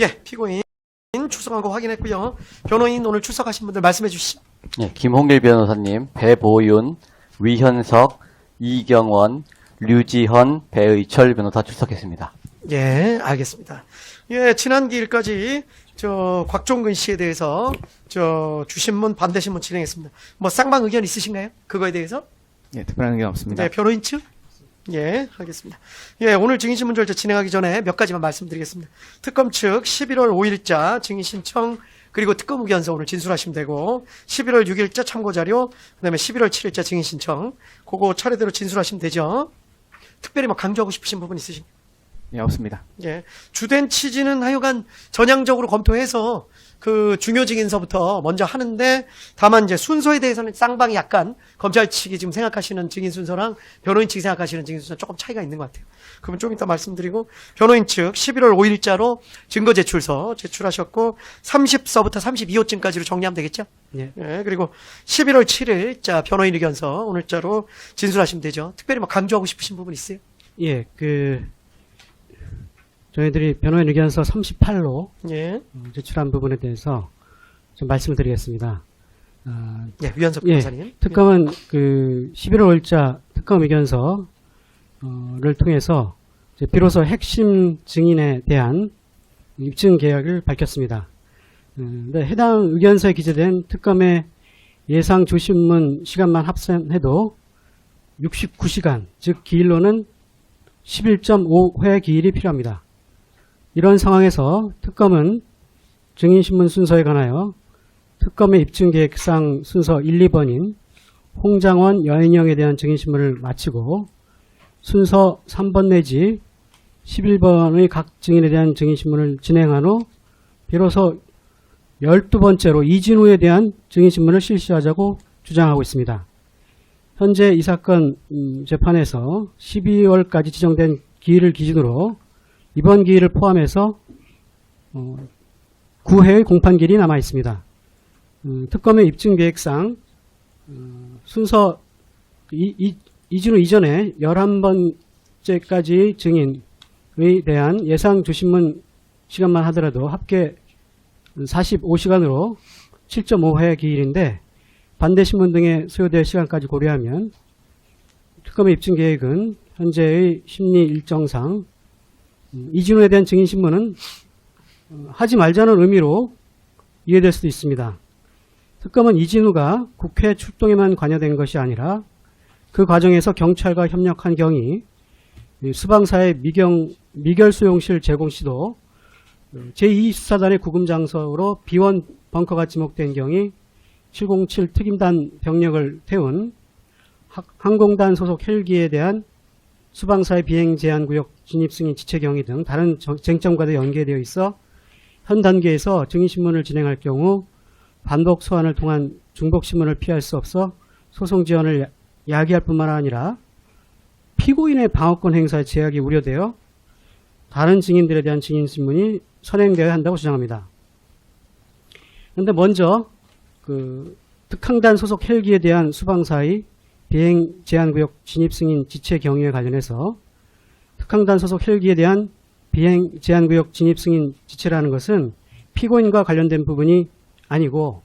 예, 피고인 출석한 거 확인했고요. 변호인 오늘 출석하신 분들 말씀해 주시죠. 예, 김홍길 변호사님, 배보윤, 위현석, 이경원, 류지헌, 배의철 변호사 출석했습니다. 예, 알겠습니다. 예, 지난 기일까지 곽종근 씨에 대해서 주신문 반대신문 진행했습니다. 뭐 쌍방 의견 있으신가요? 그거에 대해서? 예, 특별한 의견 없습니다. 네, 변호인 측? 예, 알겠습니다. 예, 오늘 증인신문 절차 진행하기 전에 몇 가지만 말씀드리겠습니다. 특검 측 11월 5일자 증인신청 그리고 특검 의견서 오늘 진술하시면 되고 11월 6일자 참고자료 그다음에 11월 7일자 증인신청 그거 차례대로 진술하시면 되죠. 특별히 뭐 강조하고 싶으신 부분 있으신가요? 예, 없습니다. 예, 주된 취지는 하여간 전향적으로 검토해서 그 중요 증인서부터 먼저 하는데 다만 이제 순서에 대해서는 쌍방이 약간 검찰 측이 지금 생각하시는 증인 순서랑 변호인 측이 생각하시는 증인 순서 조금 차이가 있는 것 같아요. 그러면 좀 이따 말씀드리고 변호인 측 11월 5일자로 증거 제출서 제출하셨고 30서부터 32호쯤까지로 정리하면 되겠죠? 예, 그리고 11월 7일 자 변호인 의견서 오늘자로 진술하시면 되죠. 특별히 뭐 강조하고 싶으신 부분 있어요? 예, 저희들이 변호인 의견서 38로 예, 제출한 부분에 대해서 좀 말씀을 드리겠습니다. 예, 위원석 변호사님. 특검은 11월 5일자 특검 의견서를 통해서 이제 비로소 핵심 증인에 대한 입증 계약을 밝혔습니다. 근데 해당 의견서에 기재된 특검의 예상 조신문 시간만 합산해도 69시간, 즉 기일로는 11.5회 기일이 필요합니다. 이런 상황에서 특검은 증인신문 순서에 관하여 특검의 입증계획상 순서 1, 2번인 홍장원, 여인영에 대한 증인신문을 마치고 순서 3번 내지 11번의 각 증인에 대한 증인신문을 진행한 후 비로소 12번째로 이진우에 대한 증인신문을 실시하자고 주장하고 있습니다. 현재 이 사건 재판에서 12월까지 지정된 기일을 기준으로 이번 기일을 포함해서 9회의 공판기일이 남아 있습니다. 특검의 입증계획상 순서 이진우 이전에 11번째까지 증인에 대한 예상 주신문 시간만 하더라도 합계 45시간으로 7.5회 기일인데 반대신문 등의 소요될 시간까지 고려하면 특검의 입증계획은 현재의 심리 일정상 이진우에 대한 증인신문은 하지 말자는 의미로 이해될 수도 있습니다. 특검은 이진우가 국회 출동에만 관여된 것이 아니라 그 과정에서 경찰과 협력한 경위, 수방사의 미결수용실 제공 시도, 제2수사단의 구금장소로 비원 벙커가 지목된 경위, 707 특임단 병력을 태운 항공단 소속 헬기에 대한 수방사의 비행 제한구역 진입 승인 지체 경위 등 다른 쟁점과도 연계되어 있어 현 단계에서 증인신문을 진행할 경우 반복 소환을 통한 중복신문을 피할 수 없어 소송 지연을 야기할 뿐만 아니라 피고인의 방어권 행사에 제약이 우려되어 다른 증인들에 대한 증인신문이 선행되어야 한다고 주장합니다. 그런데 먼저 특항단 소속 헬기에 대한 수방사의 비행 제한구역 진입 승인 지체 경위에 관련해서 특항단 소속 헬기에 대한 비행 제한구역 진입 승인 지체라는 것은 피고인과 관련된 부분이 아니고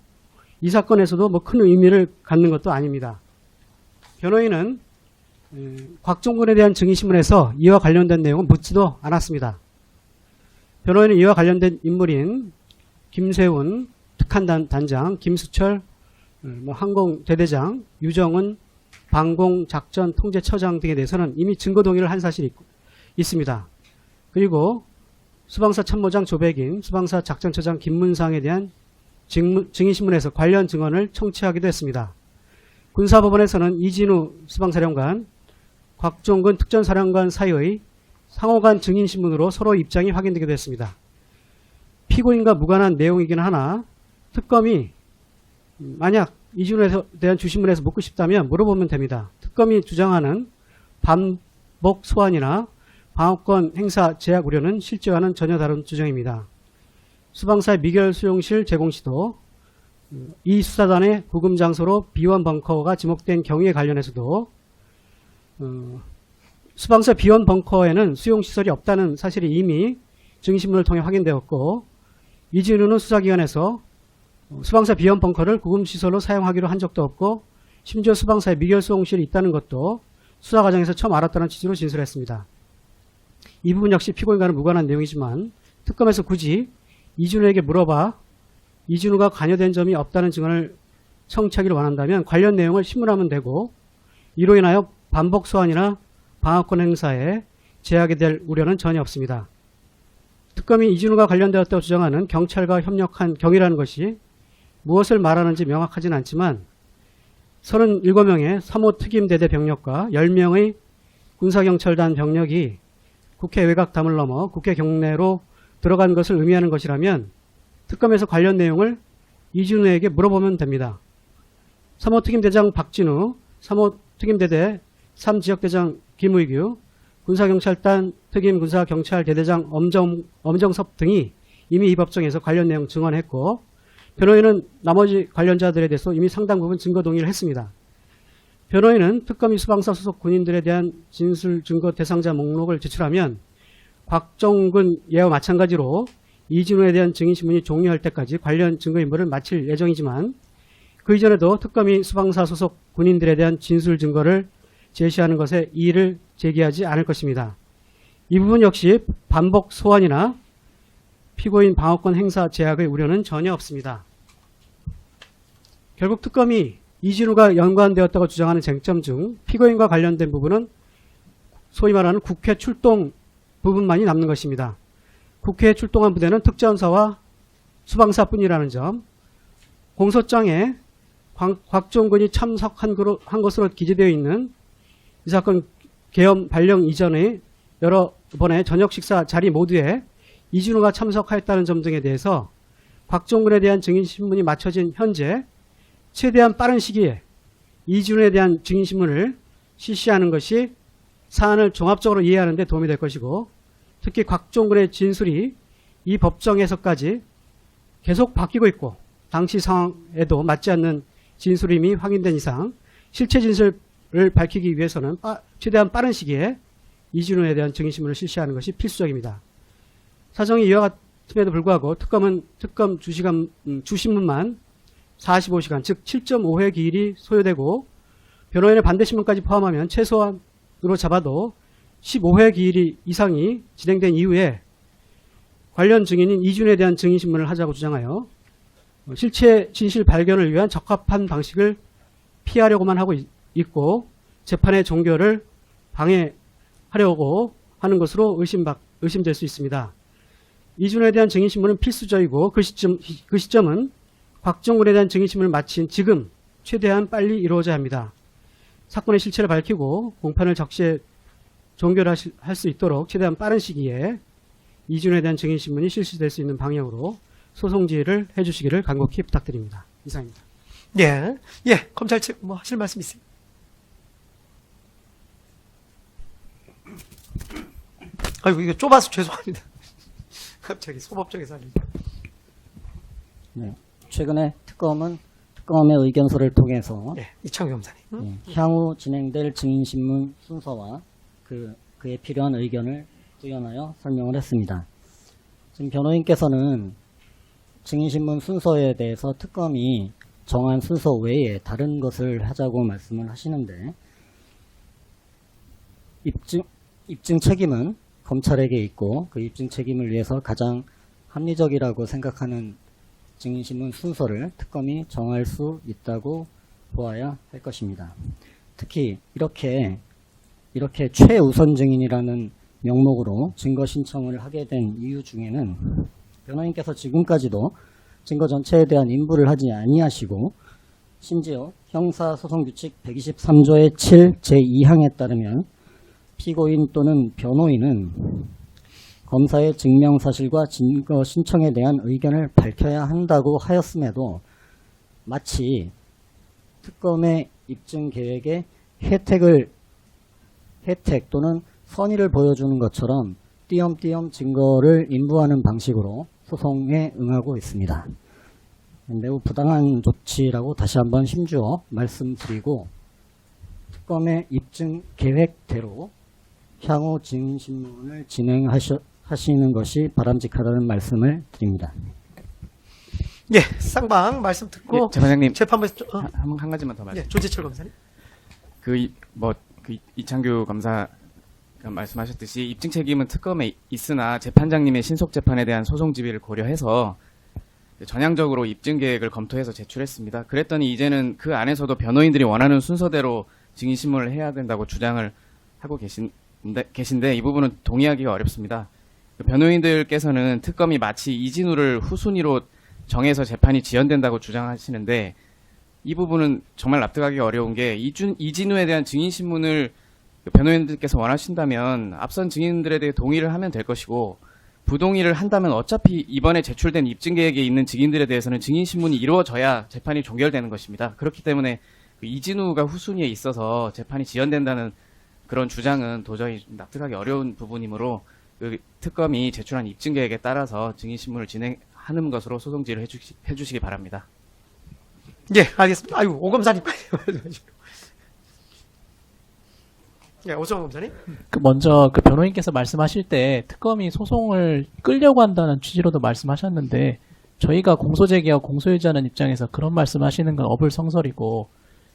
이 사건에서도 뭐 큰 의미를 갖는 것도 아닙니다. 변호인은 곽종근에 대한 증인신문에서 이와 관련된 내용은 묻지도 않았습니다. 변호인은 이와 관련된 인물인 김세훈 특한단 단장, 김수철 항공대대장, 유정은 방공작전통제처장 등에 대해서는 이미 증거 동의를 한 사실이 있습니다. 그리고 수방사 참모장 조백인, 수방사 작전처장 김문상에 대한 증인신문에서 관련 증언을 청취하기도 했습니다. 군사법원에서는 이진우 수방사령관, 곽종근 특전사령관 사이의 상호간 증인신문으로 서로 입장이 확인되기도 했습니다. 피고인과 무관한 내용이긴 하나 특검이 만약 이진우에 대한 주신문에서 묻고 싶다면 물어보면 됩니다. 특검이 주장하는 반복 소환이나 방어권 행사 제약 우려는 실제와는 전혀 다른 주장입니다. 수방사의 미결 수용실 제공 시도, 이 수사단의 구금 장소로 비원 벙커가 지목된 경위에 관련해서도 수방사 비원 벙커에는 수용시설이 없다는 사실이 이미 증인신문을 통해 확인되었고 이진우는 수사기관에서 수방사 비원 벙커를 구금시설로 사용하기로 한 적도 없고 심지어 수방사에 미결수용실이 있다는 것도 수사 과정에서 처음 알았다는 취지로 진술했습니다. 이 부분 역시 피고인과는 무관한 내용이지만 특검에서 굳이 이진우에게 물어봐 이진우가 관여된 점이 없다는 증언을 청취하기를 원한다면 관련 내용을 신문하면 되고 이로 인하여 반복 소환이나 방어권 행사에 제약이 될 우려는 전혀 없습니다. 특검이 이진우가 관련되었다고 주장하는 경찰과 협력한 경위라는 것이 무엇을 말하는지 명확하진 않지만 37명의 3호 특임대대 병력과 10명의 군사경찰단 병력이 국회 외곽담을 넘어 국회 경내로 들어간 것을 의미하는 것이라면 특검에서 관련 내용을 이진우에게 물어보면 됩니다. 3호 특임대장 박진우, 3호 특임대대 3지역대장 김의규, 군사경찰단 특임군사경찰대대장 엄정섭 등이 이미 이 법정에서 관련 내용 증언했고 변호인은 나머지 관련자들에 대해서 이미 상당 부분 증거 동의를 했습니다. 변호인은 특검이 수방사 소속 군인들에 대한 진술 증거 대상자 목록을 제출하면 곽정근 예와 마찬가지로 이진우에 대한 증인신문이 종료할 때까지 관련 증거인멸을 마칠 예정이지만 그 이전에도 특검이 수방사 소속 군인들에 대한 진술 증거를 제시하는 것에 이의를 제기하지 않을 것입니다. 이 부분 역시 반복 소환이나 피고인 방어권 행사 제약의 우려는 전혀 없습니다. 결국 특검이 이진우가 연관되었다고 주장하는 쟁점 중 피고인과 관련된 부분은 소위 말하는 국회 출동 부분만이 남는 것입니다. 국회에 출동한 부대는 특전사와 수방사뿐이라는 점, 공소장에 곽종근이 참석한 것으로 기재되어 있는 이 사건 계엄 발령 이전의 여러 번의 저녁 식사 자리 모두에 이진우가 참석하였다는 점 등에 대해서 곽종근에 대한 증인신문이 마쳐진 현재 최대한 빠른 시기에 이진우에 대한 증인신문을 실시하는 것이 사안을 종합적으로 이해하는 데 도움이 될 것이고 특히 곽종근의 진술이 이 법정에서까지 계속 바뀌고 있고 당시 상황에도 맞지 않는 진술임이 확인된 이상 실체 진술을 밝히기 위해서는 최대한 빠른 시기에 이진우에 대한 증인신문을 실시하는 것이 필수적입니다. 사정이 이와 같음에도 불구하고 특검은 특검 주신문만 45시간 즉 7.5회 기일이 소요되고 변호인의 반대신문까지 포함하면 최소한으로 잡아도 15회 기일 이상이 진행된 이후에 관련 증인인 이진우에 대한 증인신문을 하자고 주장하여 실체 진실 발견을 위한 적합한 방식을 피하려고만 하고 있고 재판의 종결을 방해하려고 하는 것으로 의심될 수 있습니다. 이진우에 대한 증인신문은 필수적이고 그 시점은 곽종근에 대한 증인신문을 마친 지금 최대한 빨리 이루어져야 합니다. 사건의 실체를 밝히고 공판을 적시에 종결할 수 있도록 최대한 빠른 시기에 이진우에 대한 증인신문이 실시될 수 있는 방향으로 소송 지휘를 해주시기를 간곡히 부탁드립니다. 이상입니다. 예, 검찰 측 뭐 하실 말씀 있어요? 아이고 이거 좁아서 죄송합니다. 갑자기 소법정에서 하니까. 네. 최근에 특검의 의견서를 통해서 예, 이창규 검사님. 향후 진행될 증인신문 순서와 그에 필요한 의견을 구현하여 설명을 했습니다. 지금 변호인께서는 증인신문 순서에 대해서 특검이 정한 순서 외에 다른 것을 하자고 말씀을 하시는데 입증 책임은 검찰에게 있고 그 입증 책임을 위해서 가장 합리적이라고 생각하는 증인신문 순서를 특검이 정할 수 있다고 보아야 할 것입니다. 특히 이렇게 최우선 증인이라는 명목으로 증거 신청을 하게 된 이유 중에는 변호인께서 지금까지도 증거 전체에 대한 인부를 하지 아니하시고 심지어 형사소송규칙 123조의 7 제2항에 따르면 피고인 또는 변호인은 검사의 증명사실과 증거 신청에 대한 의견을 밝혀야 한다고 하였음에도 마치 특검의 입증 계획에 혜택 또는 선의를 보여주는 것처럼 띄엄띄엄 증거를 인부하는 방식으로 소송에 응하고 있습니다. 매우 부당한 조치라고 다시 한번 힘주어 말씀드리고 특검의 입증 계획대로 향후 증인신문을 진행하셔야 하시는 것이 바람직하다는 말씀을 드립니다. 예, 쌍방 말씀 듣고 예, 재판장님 재판부에서 한 가지만 더 말씀. 예, 조재철 검사님. 이창규 검사가 말씀하셨듯이 입증 책임은 특검에 있으나 재판장님의 신속 재판에 대한 소송 지위를 고려해서 전향적으로 입증 계획을 검토해서 제출했습니다. 그랬더니 이제는 그 안에서도 변호인들이 원하는 순서대로 증인 신문을 해야 된다고 주장을 하고 계신데 이 부분은 동의하기가 어렵습니다. 변호인들께서는 특검이 마치 이진우를 후순위로 정해서 재판이 지연된다고 주장하시는데 이 부분은 정말 납득하기 어려운 게 이진우에 대한 증인 신문을 변호인들께서 원하신다면 앞선 증인들에 대해 동의를 하면 될 것이고 부동의를 한다면 어차피 이번에 제출된 입증 계획에 있는 증인들에 대해서는 증인 신문이 이루어져야 재판이 종결되는 것입니다. 그렇기 때문에 이진우가 후순위에 있어서 재판이 지연된다는 그런 주장은 도저히 납득하기 어려운 부분이므로 그 특검이 제출한 입증 계획에 따라서 증인 신문을 진행하는 것으로 소송 지휘를 해주시기 바랍니다. 예, 알겠습니다. 아유, 오 검사님 빨리 말씀하시고. 예, 오성원 검사님. 먼저 변호인께서 말씀하실 때 특검이 소송을 끌려고 한다는 취지로도 말씀하셨는데 저희가 공소제기와 공소유지하는 입장에서 그런 말씀하시는 건 어불성설이고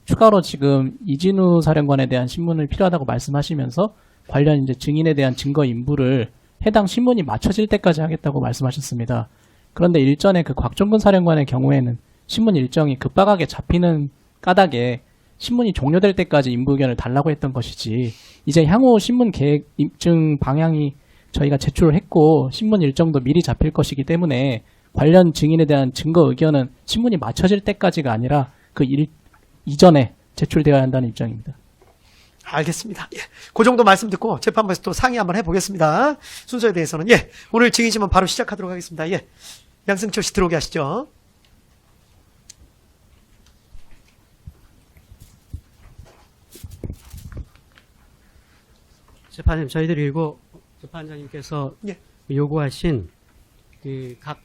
추가로 지금 이진우 사령관에 대한 신문을 필요하다고 말씀하시면서 관련 이제 증인에 대한 증거 인부를 해당 신문이 맞춰질 때까지 하겠다고 말씀하셨습니다. 그런데 일전에 그 곽종근 사령관의 경우에는 신문 일정이 급박하게 잡히는 까닭에 신문이 종료될 때까지 인부 의견을 달라고 했던 것이지 이제 향후 신문 계획 입증 방향이 저희가 제출을 했고 신문 일정도 미리 잡힐 것이기 때문에 관련 증인에 대한 증거 의견은 신문이 맞춰질 때까지가 아니라 그 이전에 제출되어야 한다는 입장입니다. 알겠습니다. 예, 그 정도 말씀 듣고 재판부에서 또 상의 한번 해보겠습니다. 순서에 대해서는 예, 오늘 증인심은 바로 시작하도록 하겠습니다. 예, 양승철 씨 들어오게 하시죠. 재판장님, 저희들이 그리고 재판장님께서 예. 요구하신 그 각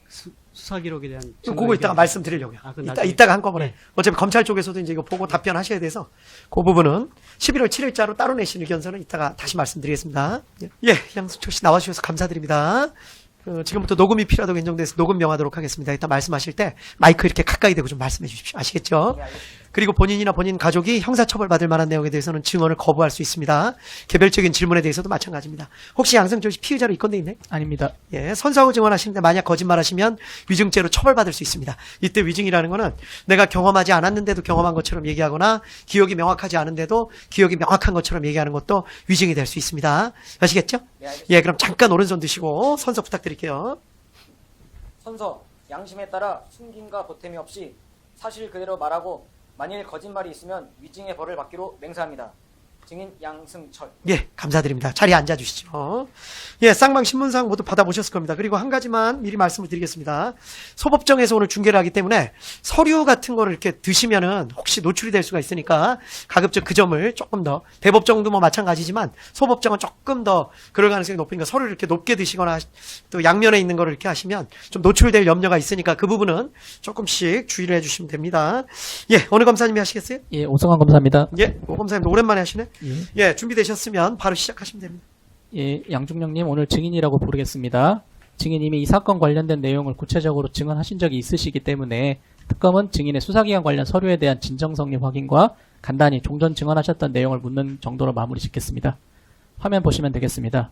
수사 기록에 대한 그거 이따가 말씀드리려고요. 그건 이따가 나중에. 한꺼번에. 네. 어차피 검찰 쪽에서도 이제 이거 보고 답변하셔야 돼서 그 부분은 11월 7일자로 따로 내신 의견서는 이따가 다시 말씀드리겠습니다. 예, 양승철 씨 나와주셔서 감사드립니다. 지금부터 녹음이 필요하다고 인정돼서 녹음 명하도록 하겠습니다. 일단 말씀하실 때 마이크 이렇게 가까이 대고 좀 말씀해 주십시오. 아시겠죠? 그리고 본인이나 본인 가족이 형사처벌받을 만한 내용에 대해서는 증언을 거부할 수 있습니다. 개별적인 질문에 대해서도 마찬가지입니다. 혹시 양승철 씨 피의자로 입건돼 있나요? 아닙니다. 예, 선사후 증언하시는데 만약 거짓말하시면 위증죄로 처벌받을 수 있습니다. 이때 위증이라는 거는 내가 경험하지 않았는데도 경험한 것처럼 얘기하거나 기억이 명확하지 않은데도 기억이 명확한 것처럼 얘기하는 것도 위증이 될 수 있습니다. 아시겠죠? 네, 알겠습니다. 예, 그럼 잠깐 오른손 드시고 선서 부탁드릴게요. 선서, 양심에 따라 숨김과 보탬이 없이 사실 그대로 말하고 만일 거짓말이 있으면 위증의 벌을 받기로 맹세합니다. 증인 양승철. 예, 감사드립니다. 자리에 앉아주시죠. 예, 쌍방 신문상 모두 받아보셨을 겁니다. 그리고 한 가지만 미리 말씀을 드리겠습니다. 소법정에서 오늘 중계를 하기 때문에 서류 같은 거를 이렇게 드시면은 혹시 노출이 될 수가 있으니까 가급적 그 점을 조금 더, 대법정도 뭐 마찬가지지만 소법정은 조금 더 그럴 가능성이 높으니까 서류를 이렇게 높게 드시거나 또 양면에 있는 거를 이렇게 하시면 좀 노출될 염려가 있으니까 그 부분은 조금씩 주의를 해주시면 됩니다. 예, 어느 검사님이 하시겠어요? 예, 오성환 검사입니다. 예, 오 검사님 오랜만에 하시네. 예. 예, 준비되셨으면 바로 시작하시면 됩니다. 예, 양중령님 오늘 증인이라고 부르겠습니다. 증인님이 이 사건 관련된 내용을 구체적으로 증언하신 적이 있으시기 때문에 특검은 증인의 수사기관 관련 서류에 대한 진정성립 확인과 간단히 종전 증언하셨던 내용을 묻는 정도로 마무리 짓겠습니다. 화면 보시면 되겠습니다.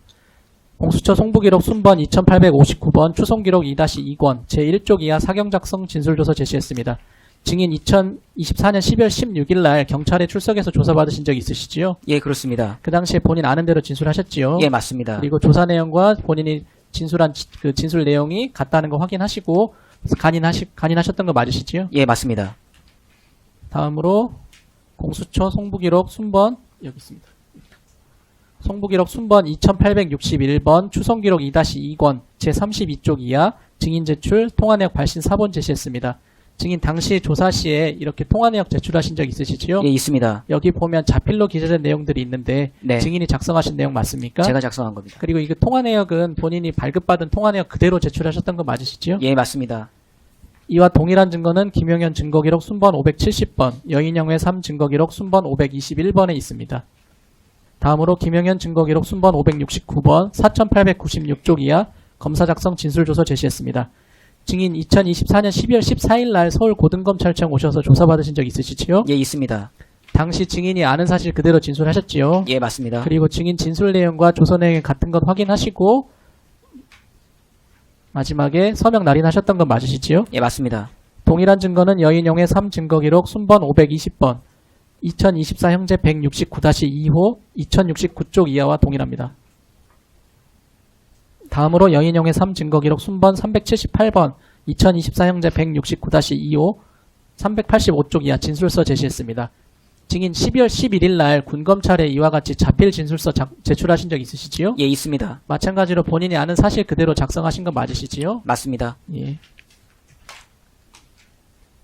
공수처 송부기록 순번 2859번 추송기록 2-2권 제1쪽 이하 사경 작성 진술조서 제시했습니다. 증인 2024년 12월 16일 날 경찰에 출석해서 조사받으신 적 있으시지요? 예, 그렇습니다. 그 당시에 본인 아는 대로 진술하셨지요? 예, 맞습니다. 그리고 조사 내용과 본인이 진술한 그 진술 내용이 같다는 거 확인하시고 간인하셨던 거 맞으시지요? 예, 맞습니다. 다음으로 공수처 송부기록 순번 여기 있습니다. 송부기록 순번 2861번 추송기록 2-2권 제32쪽 이하 증인 제출 통화내역 발신 4번 제시했습니다. 증인 당시 조사 시에 이렇게 통화내역 제출하신 적 있으시지요? 예, 있습니다. 여기 보면 자필로 기재된 내용들이 있는데 네. 증인이 작성하신 내용 맞습니까? 제가 작성한 겁니다. 그리고 이거 통화내역은 본인이 발급받은 통화내역 그대로 제출하셨던 거 맞으시지요? 예, 맞습니다. 이와 동일한 증거는 김용현 증거기록 순번 570번, 여인영회 3 증거기록 순번 521번에 있습니다. 다음으로 김영현 증거기록 순번 569번 4896쪽 이하 검사 작성 진술조서 제시했습니다. 증인 2024년 12월 14일 날 서울고등검찰청 오셔서 조사받으신 적 있으시지요? 예, 있습니다. 당시 증인이 아는 사실 그대로 진술하셨지요? 예, 맞습니다. 그리고 증인 진술 내용과 조서 내용이 같은 것 확인하시고 마지막에 서명 날인하셨던 건 맞으시지요? 예, 맞습니다. 동일한 증거는 여인용의 3증거기록 순번 520번 2024 형제 169-2호 2069쪽 이하와 동일합니다. 다음으로 여인용의 3증거기록 순번 378번 2024 형제 169-2호 385쪽 이하 진술서 제시했습니다. 증인 12월 11일 날 군검찰에 이와 같이 자필 진술서 제출하신 적 있으시지요? 예, 있습니다. 마찬가지로 본인이 아는 사실 그대로 작성하신 건 맞으시지요? 맞습니다. 예.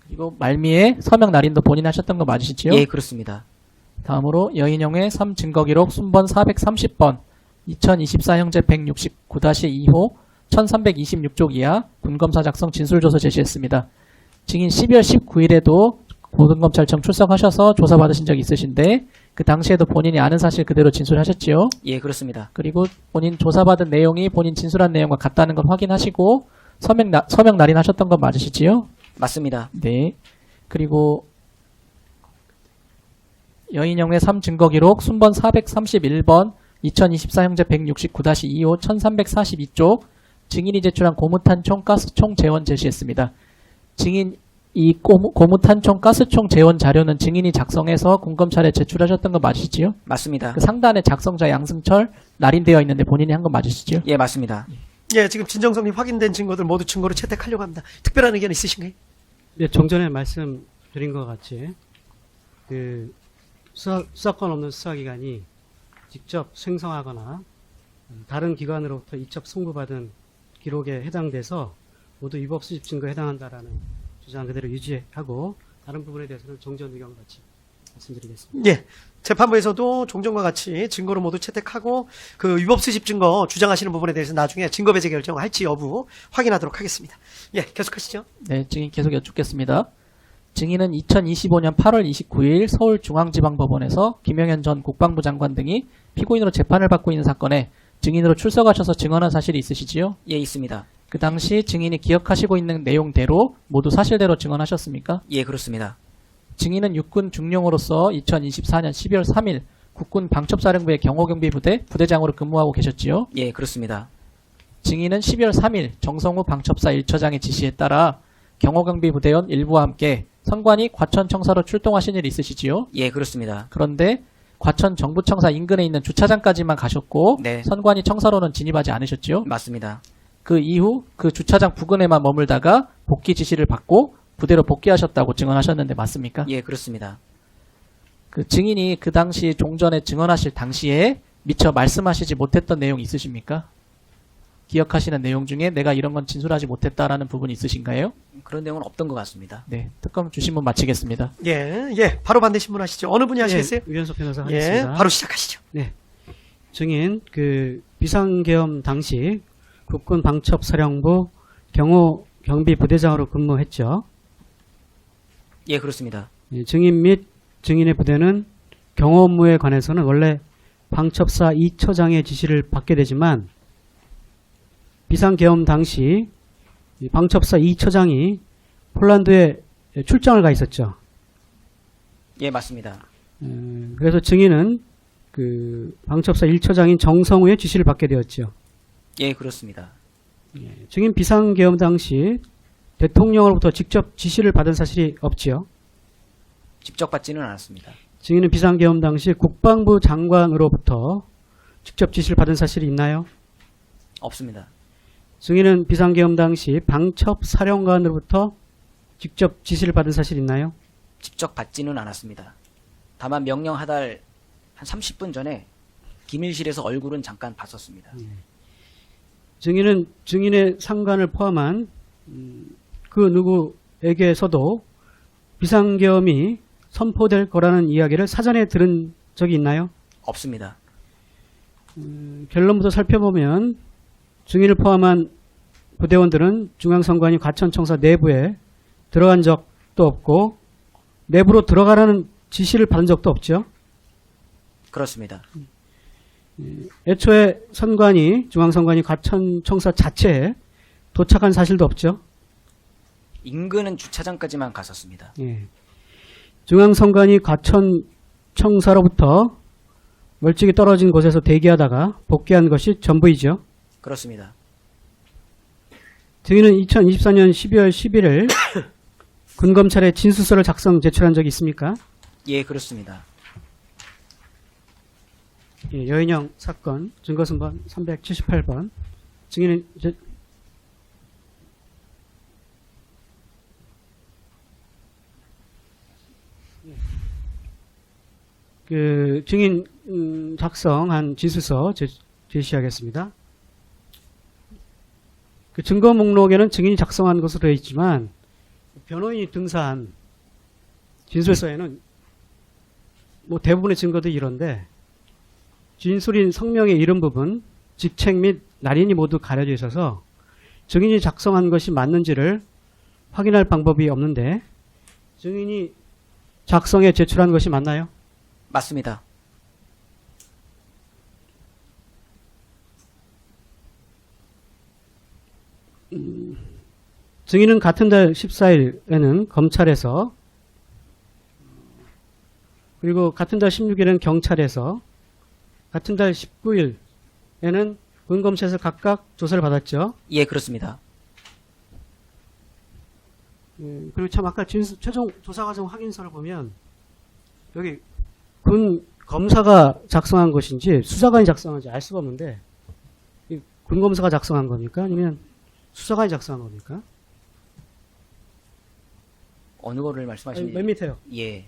그리고 말미에 서명 날인도 본인 하셨던 거 맞으시지요? 예, 그렇습니다. 다음으로 여인용의 3증거기록 순번 430번 2024 형제 169-2호 1326쪽 이하 군검사 작성 진술조서 제시했습니다. 증인 12월 19일에도 고등검찰청 출석하셔서 조사받으신 적 있으신데 그 당시에도 본인이 아는 사실 그대로 진술하셨지요? 예, 그렇습니다. 그리고 본인 조사받은 내용이 본인 진술한 내용과 같다는 걸 확인하시고 서명 날인하셨던 건 맞으시지요? 맞습니다. 네. 그리고 여인영의 3증거기록 순번 431번 2024 형제 169-2호 1342쪽 증인이 제출한 고무탄총 가스총 재원 제시했습니다. 증인 이 고무탄총 가스총 재원 자료는 증인이 작성해서 공검찰에 제출하셨던 거 맞으시지요? 맞습니다. 그 상단에 작성자 양승철 날인되어 있는데 본인이 한 건 맞으시지요? 예, 맞습니다. 예, 지금 진정성이 확인된 증거들 모두 증거로 채택하려고 합니다. 특별한 의견 있으신가요? 네, 정전에 말씀드린 것 같이 그 수사권 없는 수사기관이 직접 생성하거나 다른 기관으로부터 이첩 송부받은 기록에 해당돼서 모두 위법 수집 증거에 해당한다라는 주장 그대로 유지하고 다른 부분에 대해서는 정전 의견 같이 말씀드리겠습니다. 예. 재판부에서도 종전과 같이 증거로 모두 채택하고 그 위법 수집 증거 주장하시는 부분에 대해서 나중에 증거 배제 결정할지 여부 확인하도록 하겠습니다. 예, 계속하시죠. 네, 증인 계속 여쭙겠습니다. 증인은 2025년 8월 29일 서울중앙지방법원에서 김영현 전 국방부 장관 등이 피고인으로 재판을 받고 있는 사건에 증인으로 출석하셔서 증언한 사실이 있으시지요? 예, 있습니다. 그 당시 증인이 기억하시고 있는 내용대로 모두 사실대로 증언하셨습니까? 예, 그렇습니다. 증인은 육군 중령으로서 2024년 12월 3일 국군 방첩사령부의 경호경비부대 부대장으로 근무하고 계셨지요? 예, 그렇습니다. 증인은 12월 3일 정성우 방첩사 1처장의 지시에 따라 경호경비부대원 일부와 함께 선관위 과천청사로 출동하신 일 있으시지요? 예, 그렇습니다. 그런데 과천 정부청사 인근에 있는 주차장까지만 가셨고 네. 선관위 청사로는 진입하지 않으셨지요? 맞습니다. 그 이후 그 주차장 부근에만 머물다가 복귀 지시를 받고 부대로 복귀하셨다고 증언하셨는데 맞습니까? 예, 그렇습니다. 그 증인이 그 당시 종전에 증언하실 당시에 미처 말씀하시지 못했던 내용 있으십니까? 기억하시는 내용 중에 내가 이런 건 진술하지 못했다라는 부분이 있으신가요? 그런 내용은 없던 것 같습니다. 네, 특검 주신문 마치겠습니다. 예. 바로 반대 신문 하시죠. 어느 분이 하시겠어요? 예, 유현석 변호사 예, 하겠습니다. 바로 시작하시죠. 네. 증인 그 비상계엄 당시 국군 방첩사령부 경호 경비 부대장으로 근무했죠. 예, 그렇습니다. 예, 증인 및 증인의 부대는 경호 업무에 관해서는 원래 방첩사 2처장의 지시를 받게 되지만 비상계엄 당시 이 방첩사 2처장이 폴란드에 출장을 가 있었죠. 예, 맞습니다. 그래서 증인은 그 방첩사 1처장인 정성우의 지시를 받게 되었죠. 예, 그렇습니다. 증인 비상계엄 당시 대통령으로부터 직접 지시를 받은 사실이 없지요. 직접 받지는 않았습니다. 증인은 비상계엄 당시 국방부 장관으로부터 직접 지시를 받은 사실이 있나요? 없습니다. 증인은 비상계엄 당시 방첩사령관으로부터 직접 지시를 받은 사실이 있나요? 직접 받지는 않았습니다. 다만 명령 하달 한 30분 전에 기밀실에서 얼굴은 잠깐 봤었습니다. 증인은 증인의 상관을 포함한 그 누구에게서도 비상계엄이 선포될 거라는 이야기를 사전에 들은 적이 있나요? 없습니다. 결론부터 살펴보면 증인을 포함한 부대원들은 중앙선관위 과천청사 내부에 들어간 적도 없고 내부로 들어가라는 지시를 받은 적도 없죠. 그렇습니다. 애초에 선관위, 중앙선관위 과천청사 자체에 도착한 사실도 없죠. 인근은 주차장까지만 갔었습니다. 예. 중앙선관위 과천청사로부터 멀찍이 떨어진 곳에서 대기하다가 복귀한 것이 전부이죠. 그렇습니다. 증인은 2024년 12월 11일 군검찰에 진술서를 작성 제출한 적이 있습니까? 예, 그렇습니다. 예, 여인영 사건 증거선번 378번 증인은 그 증인 작성한 진술서 제시하겠습니다. 그 증거 목록에는 증인이 작성한 것으로 되어 있지만 변호인이 등사한 진술서에는 뭐 대부분의 증거들이 이런데 진술인 성명의 이름 부분, 직책 및 날인이 모두 가려져 있어서 증인이 작성한 것이 맞는지를 확인할 방법이 없는데 증인이 작성해 제출한 것이 맞나요? 맞습니다. 증인은 같은 달 14일에는 검찰에서 그리고 같은 달 16일에는 경찰에서 같은 달 19일에는 군검찰에서 각각 조사를 받았죠. 예, 그렇습니다. 그리고 참 아까 최종 조사과정 확인서를 보면 여기 군 검사가 작성한 것인지 수사관이 작성한지 알 수가 없는데 이 군검사가 작성한 겁니까? 아니면 수사관이 작성한 겁니까? 어느 거를 말씀하시는지. 맨 밑에요. 예.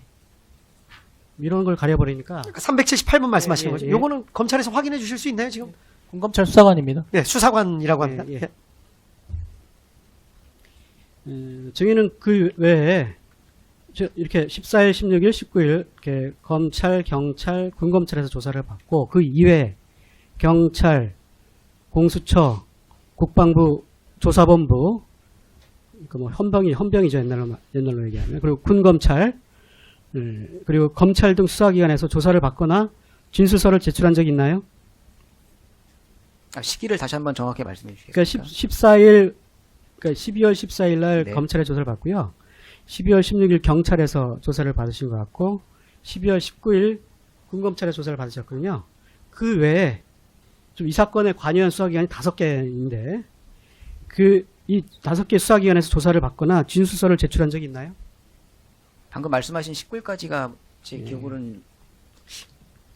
이런 걸 가려버리니까 378번 말씀하시는 예, 거죠. 예. 요거는 검찰에서 확인해 주실 수 있나요, 지금? 군검찰 수사관입니다. 네, 수사관이라고 합니다. 예, 예. 증인은 그 외에 이렇게 14일, 16일, 19일 이렇게 검찰, 경찰, 군검찰에서 조사를 받고 그 이외에 경찰, 공수처, 국방부, 조사본부, 그 뭐 헌병이죠 옛날로 얘기하면 그리고 군검찰, 그리고 검찰 등 수사기관에서 조사를 받거나 진술서를 제출한 적이 있나요? 시기를 다시 한번 정확히 말씀해 그러니까 주시겠습니까? 14일, 그러니까 12월 14일 날 네. 검찰에 조사를 받고요. 12월 16일 경찰에서 조사를 받으신 것 같고 12월 19일 군검찰에 조사를 받으셨거든요. 그 외에 좀 이 사건에 관여한 수사기관이 5개인데 이 5개 수사기관에서 조사를 받거나 진술서를 제출한 적이 있나요? 방금 말씀하신 19일까지가 제 기억으로는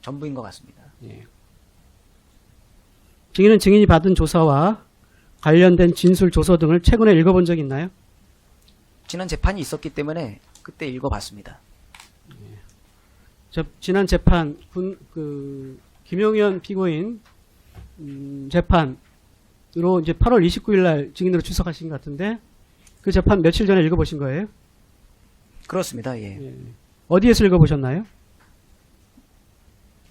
전부인 것 같습니다. 증인은 증인이 받은 조사와 관련된 진술 조서 등을 최근에 읽어본 적이 있나요? 지난 재판이 있었기 때문에 그때 읽어봤습니다. 지난 재판 김용현 피고인 재판으로 이제 8월 29일 날 증인으로 출석하신 것 같은데 그 재판 며칠 전에 읽어보신 거예요? 그렇습니다. 예. 어디에서 읽어보셨나요?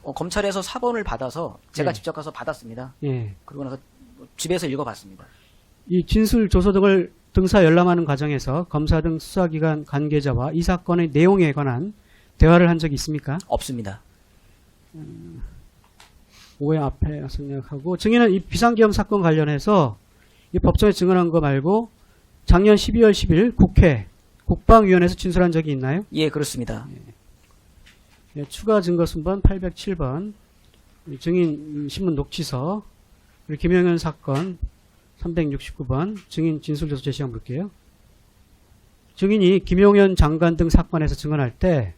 검찰에서 사본을 받아서 제가 예. 직접 가서 받았습니다. 예. 그러고 나서 집에서 읽어봤습니다. 이 진술 조서 등을 등사 열람하는 과정에서 검사 등 수사기관 관계자와 이 사건의 내용에 관한 대화를 한 적이 있습니까? 없습니다. 오해 앞에 생략하고 증인은 이 비상계엄 사건 관련해서 이 법정에 증언한 거 말고 작년 12월 10일 국회 국방위원회에서 진술한 적이 있나요? 예, 그렇습니다. 예, 추가 증거 순번 807번 증인 신문 녹취서 그리고 김영현 사건 369번 증인 진술조서 제시한 볼게요. 증인이 김용현 장관 등 사건에서 증언할 때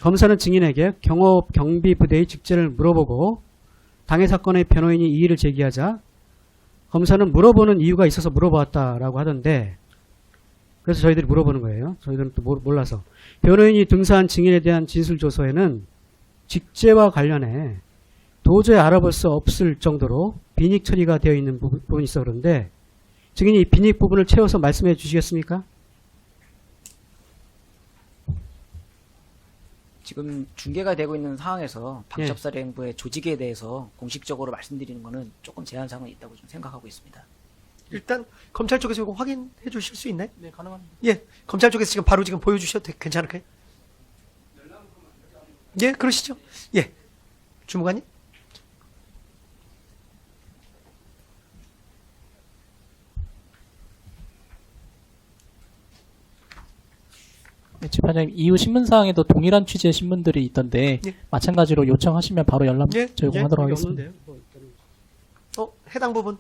검사는 증인에게 경호업 경비부대의 직제를 물어보고 당해 사건의 변호인이 이의를 제기하자 검사는 물어보는 이유가 있어서 물어보았다라고 하던데 그래서 저희들이 물어보는 거예요. 저희들은 또 몰라서. 변호인이 등사한 증인에 대한 진술조서에는 직제와 관련해 도저히 알아볼 수 없을 정도로 빈익 처리가 되어 있는 부분이 있어 그런데 증인이 이 빈익 부분을 채워서 말씀해 주시겠습니까? 지금 중계가 되고 있는 상황에서 방첩사령부의 조직에 대해서 공식적으로 말씀드리는 것은 조금 제한사항은 있다고 좀 생각하고 있습니다. 일단 검찰 쪽에서 이거 확인해 주실 수 있나요? 네, 가능합니다. 예, 검찰 쪽에서 지금 바로 지금 보여주셔도 괜찮을까요? 예, 그러시죠. 예, 주무관님. 네, 재판장님, 이후 신문사항에도 동일한 취지의 신문들이 있던데 예. 마찬가지로 요청하시면 바로 연락 예, 제공하도록 예, 하겠습니다. 없는데요? 뭐, 해당 부분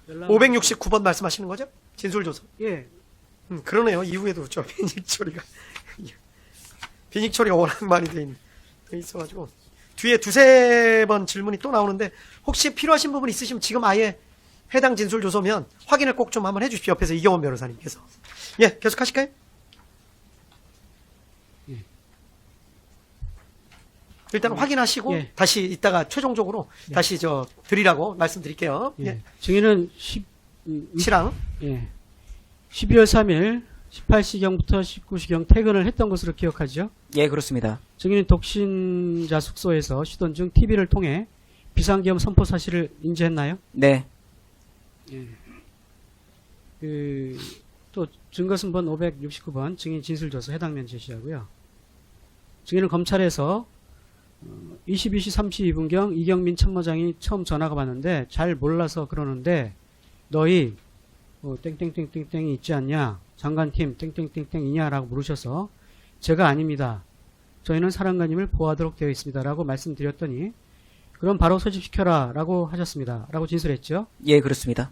연락- 569번 말씀하시는 거죠? 진술조서. 예. 그러네요. 이후에도 저 빈익 처리가 빈익 처리가 워낙 많이 돼 있어가지고 뒤에 두세 번 질문이 또 나오는데 혹시 필요하신 부분 있으시면 지금 아예 해당 진술조서면 확인을 꼭 좀 한번 해주십시오. 옆에서 이경원 변호사님께서. 예, 계속하실까요? 일단 확인하시고 예. 다시 이따가 최종적으로 다시 저 드리라고 말씀드릴게요. 예. 예. 증인은 시랑 12월 3일 18시경부터 19시경 퇴근을 했던 것으로 기억하죠. 예, 그렇습니다. 증인은 독신자 숙소에서 쉬던 중 TV를 통해 비상계엄 선포 사실을 인지했나요? 네. 또 증거순번 569번 증인 진술조서 해당면 제시하고요. 증인은 검찰에서 22시 32분경 이경민 참모장이 처음 전화가 왔는데 잘 몰라서 그러는데 너희 땡땡땡땡땡이 있지 않냐? 장관팀 땡땡땡땡이냐? 라고 물으셔서 제가 아닙니다. 저희는 사령관님을 보호하도록 되어 있습니다. 라고 말씀드렸더니 그럼 바로 소집시켜라 라고 하셨습니다. 라고 진술했죠. 예, 그렇습니다.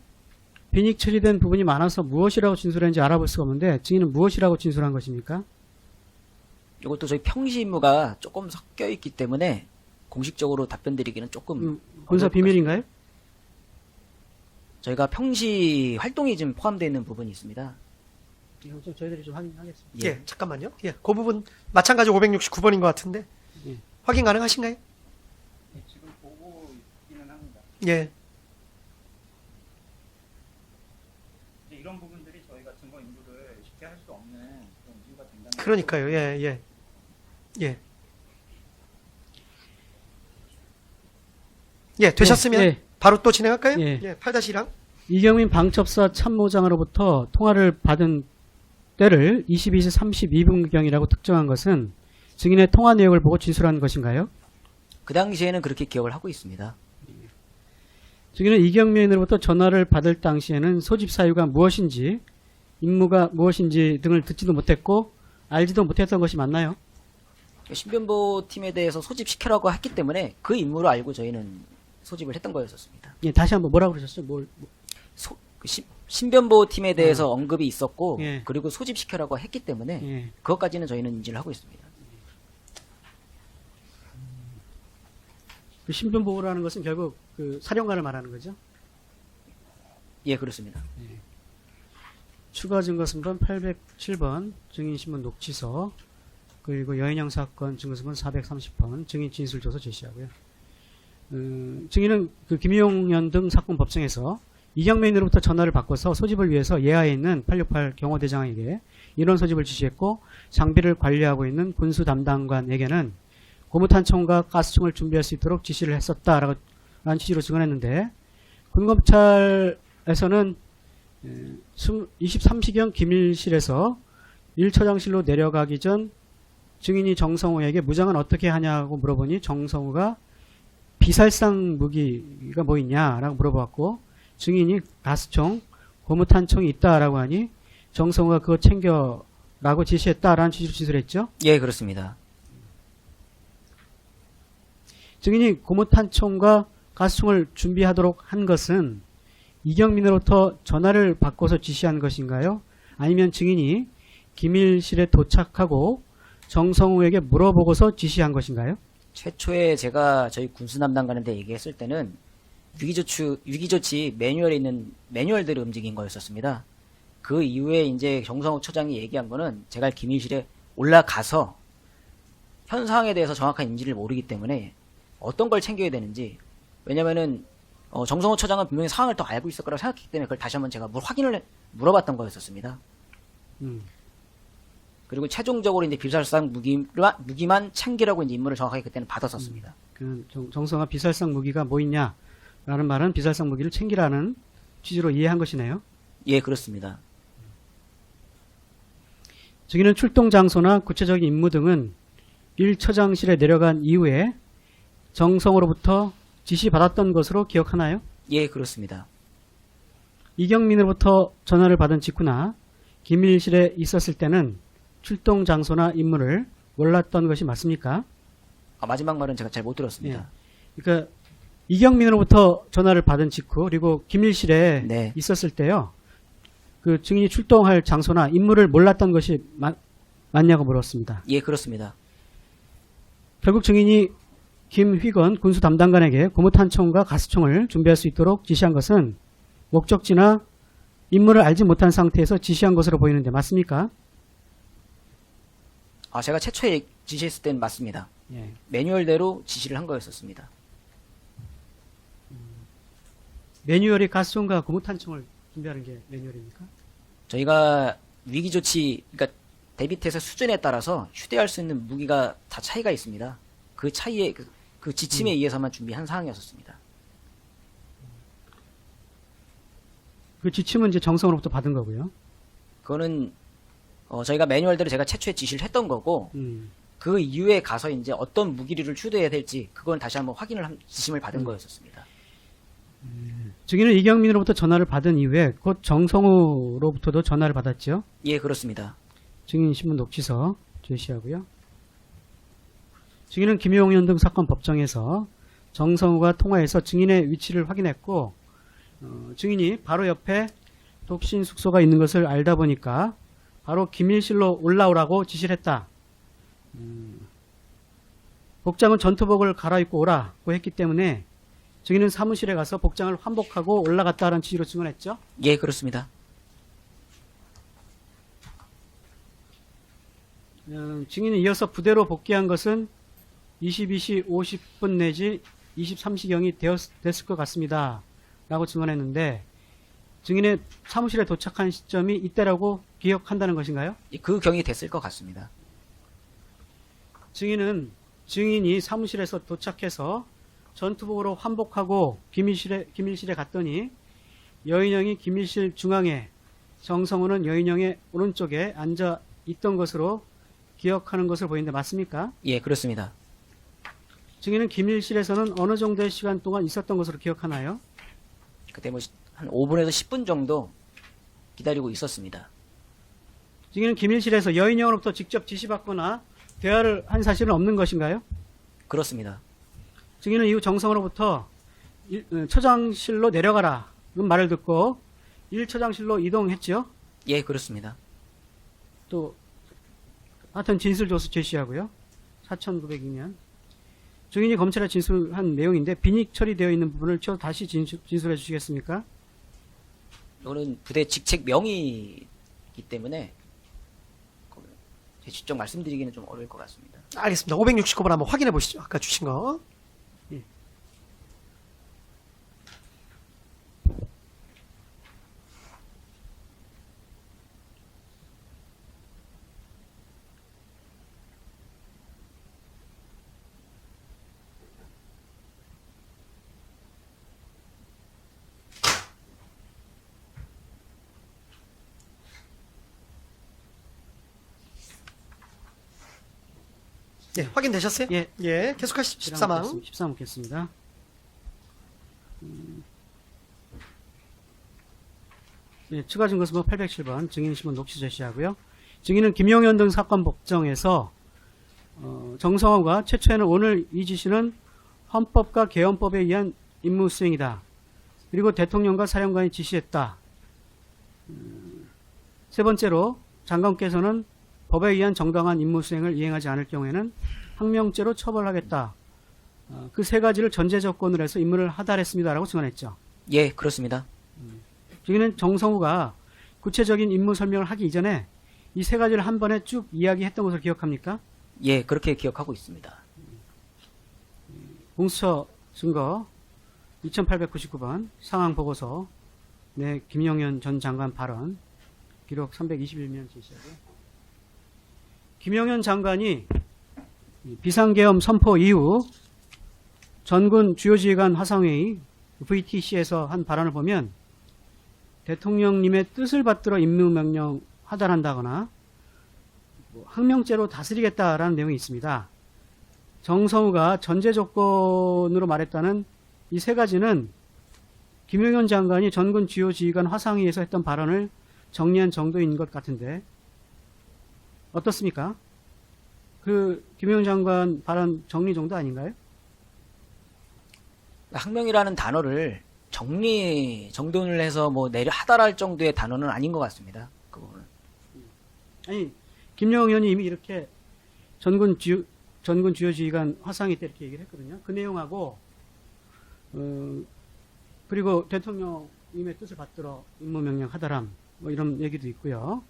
빈익 처리된 부분이 많아서 무엇이라고 진술했는지 알아볼 수가 없는데 증인은 무엇이라고 진술한 것입니까? 이것도 저희 평시 임무가 조금 섞여 있기 때문에 공식적으로 답변 드리기는 조금 본사 어려울 것 비밀인가요? 같습니다. 저희가 평시 활동이 좀 포함되어 있는 부분이 있습니다. 좀 저희들이 좀 확인하겠습니다. 예, 잠깐만요. 예, 그 부분 마찬가지 569번인 것 같은데 예. 확인 가능하신가요? 네, 지금 보고 있기는 합니다. 예, 이런 부분들이 저희가 증거 인부를 쉽게 할 수 없는 그런 이유가 된다는 그러니까요. 예. 예, 되셨으면 예. 바로 또 진행할까요? 예. 예, 8-1랑. 이경민 방첩사 참모장으로부터 통화를 받은 때를 22시 32분경이라고 특정한 것은 증인의 통화 내역을 보고 진술한 것인가요? 그 당시에는 그렇게 기억을 하고 있습니다. 증인은 이경민으로부터 전화를 받을 당시에는 소집 사유가 무엇인지, 임무가 무엇인지 등을 듣지도 못했고 알지도 못했던 것이 맞나요? 신변보 팀에 대해서 소집시키라고 했기 때문에 그 임무를 알고 저희는 소집을 했던 거였었습니다. 예, 다시 한번 뭐라고 그러셨죠? 신변보 팀에 대해서 언급이 있었고 예. 그리고 소집시키라고 했기 때문에 예. 그것까지는 저희는 인지를 하고 있습니다. 그 신변보호라는 것은 결국 그 사령관을 말하는 거죠. 예, 그렇습니다. 추가 증거순번 807번 증인신문 녹취서 그리고 여인형 사건 증거순번 430번 증인 진술조서 제시하고요. 증인은 그 김용현 등 사건 법정에서 이경민으로부터 전화를 바꿔서 소집을 위해서 예하에 있는 868 경호대장에게 인원 소집을 지시했고 장비를 관리하고 있는 군수 담당관에게는 고무탄총과 가스총을 준비할 수 있도록 지시를 했었다라는 취지로 증언했는데 군검찰에서는 23시경 기밀실에서 1처장실로 내려가기 전 증인이 정성우에게 무장은 어떻게 하냐고 물어보니 정성우가 비살상 무기가 뭐 있냐라고 물어봤고 증인이 가스총, 고무탄총이 있다라고 하니 정성우가 그거 챙겨라고 지시했다라는 취지로 진술했죠. 예, 그렇습니다. 증인이 고무탄총과 가스총을 준비하도록 한 것은 이경민으로부터 전화를 바꿔서 지시한 것인가요? 아니면 증인이 기밀실에 도착하고 정성우에게 물어보고서 지시한 것인가요? 최초에 제가 저희 군수 담당관한테 얘기했을 때는 위기조치 매뉴얼에 있는 매뉴얼대로 움직인 거였었습니다. 그 이후에 이제 정성욱 처장이 얘기한 거는 제가 기밀실에 올라가서 현 상황에 대해서 정확한 인지를 모르기 때문에 어떤 걸 챙겨야 되는지, 왜냐면은 정성호 처장은 분명히 상황을 더 알고 있을 거라고 생각했기 때문에 그걸 다시 한번 제가 물어봤던 거였었습니다. 그리고 최종적으로 이제 비살상 무기만 챙기라고 이제 임무를 정확하게 그때는 받았었습니다. 그 정성아 비살상 무기가 뭐 있냐라는 말은 비살상 무기를 챙기라는 취지로 이해한 것이네요. 예, 그렇습니다. 증인은 출동 장소나 구체적인 임무 등은 1처장실에 내려간 이후에 정성으로부터 지시받았던 것으로 기억하나요? 예, 그렇습니다. 이경민으로부터 전화를 받은 직후나 기밀실에 있었을 때는 출동 장소나 임무를 몰랐던 것이 맞습니까? 마지막 말은 제가 잘 못 들었습니다. 그러니까 이경민으로부터 전화를 받은 직후 그리고 기밀실에 네. 있었을 때요. 그 증인이 출동할 장소나 임무를 몰랐던 것이 맞냐고 물었습니다. 예, 그렇습니다. 결국 증인이 김휘건 군수 담당관에게 고무탄총과 가스총을 준비할 수 있도록 지시한 것은 목적지나 임무를 알지 못한 상태에서 지시한 것으로 보이는데 맞습니까? 제가 최초에 지시했을 땐 맞습니다. 예. 매뉴얼대로 지시를 한 거였었습니다. 매뉴얼이 가스총과 고무탄총을 준비하는 게 매뉴얼입니까? 저희가 위기조치, 그러니까 대비태세 수준에 따라서 휴대할 수 있는 무기가 다 차이가 있습니다. 그 차이에, 그 지침에 의해서만 준비한 사항이었습니다. 그 지침은 이제 정성으로부터 받은 거고요. 그거는, 저희가 매뉴얼대로 제가 최초에 지시를 했던 거고, 그 이후에 가서 이제 어떤 무기를 휴대해야 될지, 그건 다시 한번 지침을 받은 거였었습니다. 증인은 이경민으로부터 전화를 받은 이후에 곧 정성우로부터도 전화를 받았죠. 예, 그렇습니다. 증인 신문 녹취서 제시하고요. 증인은 김용현 등 사건 법정에서 정성우가 통화해서 증인의 위치를 확인했고 증인이 바로 옆에 독신 숙소가 있는 것을 알다 보니까 바로 기밀실로 올라오라고 지시를 했다. 복장은 전투복을 갈아입고 오라고 했기 때문에 증인은 사무실에 가서 복장을 환복하고 올라갔다는 취지로 증언했죠. 예, 그렇습니다. 증인이 이어서 부대로 복귀한 것은 22시 50분 내지 23시경이 됐을 것 같습니다. 라고 증언했는데 증인의 사무실에 도착한 시점이 이때라고 기억한다는 것인가요? 그 경이 됐을 것 같습니다. 증인이 사무실에서 도착해서 전투복으로 환복하고 기밀실에 갔더니 여인영이 기밀실 중앙에 정성우는 여인영의 오른쪽에 앉아 있던 것으로 기억하는 것을 보이는데 맞습니까? 예, 그렇습니다. 증인은 기밀실에서는 어느 정도의 시간 동안 있었던 것으로 기억하나요? 그때 한 5분에서 10분 정도 기다리고 있었습니다. 증인은 기밀실에서 여인영으로부터 직접 지시받거나 대화를 한 사실은 없는 것인가요? 그렇습니다. 증인은 이후 정성으로부터 처장실로 내려가라 는 말을 듣고 1처장실로 이동했죠. 예, 그렇습니다. 또 하여튼 진술조서 제시하고요. 4,902년 증인이 검찰에 진술한 내용인데 빈익 처리되어 있는 부분을 치워 다시 진술해 주시겠습니까? 이거는 부대 직책 명의이기 때문에 직접 말씀드리기는 좀 어려울 것 같습니다. 알겠습니다. 569번 한번 확인해 보시죠. 아까 주신 거. 예, 확인되셨어요? 예. 예, 계속하시죠. 13항. 13 묻겠습니다. 예, 추가 증거수목 807번 증인신문 녹취 제시하고요. 증인은 김용현 등 사건 법정에서 정성호가 최초에는 오늘 이 지시는 헌법과 개헌법에 의한 임무 수행이다. 그리고 대통령과 사령관이 지시했다. 세 번째로 장관께서는 법에 의한 정당한 임무 수행을 이행하지 않을 경우에는 항명죄로 처벌하겠다. 그 세 가지를 전제 조건으로 해서 임무를 하달했습니다라고 증언했죠. 예, 그렇습니다. 여기는 정성우가 구체적인 임무 설명을 하기 이전에 이 세 가지를 한 번에 쭉 이야기했던 것을 기억합니까? 예, 그렇게 기억하고 있습니다. 공수처 증거 2899번 상황 보고서 네, 김용현 전 장관 발언 기록 321면 제시하고요. 김용현 장관이 비상계엄 선포 이후 전군 주요 지휘관 화상회의 VTC에서 한 발언을 보면 대통령님의 뜻을 받들어 임무명령 하달한다거나 항명죄로 다스리겠다라는 내용이 있습니다. 정성우가 전제 조건으로 말했다는 이 세 가지는 김용현 장관이 전군 주요 지휘관 화상회의에서 했던 발언을 정리한 정도인 것 같은데 어떻습니까? 그 김용현 장관 발언 정리 정도 아닌가요? 항명이라는 단어를 정돈을 해서 뭐 하달할 정도의 단어는 아닌 것 같습니다. 그 부분은. 아니, 김영호 의원이 이미 이렇게 전군 주요지휘관 화상회 때 이렇게 얘기를 했거든요. 그 내용하고, 그리고 대통령님의 뜻을 받들어 임무명령 하다람, 뭐 이런 얘기도 있고요.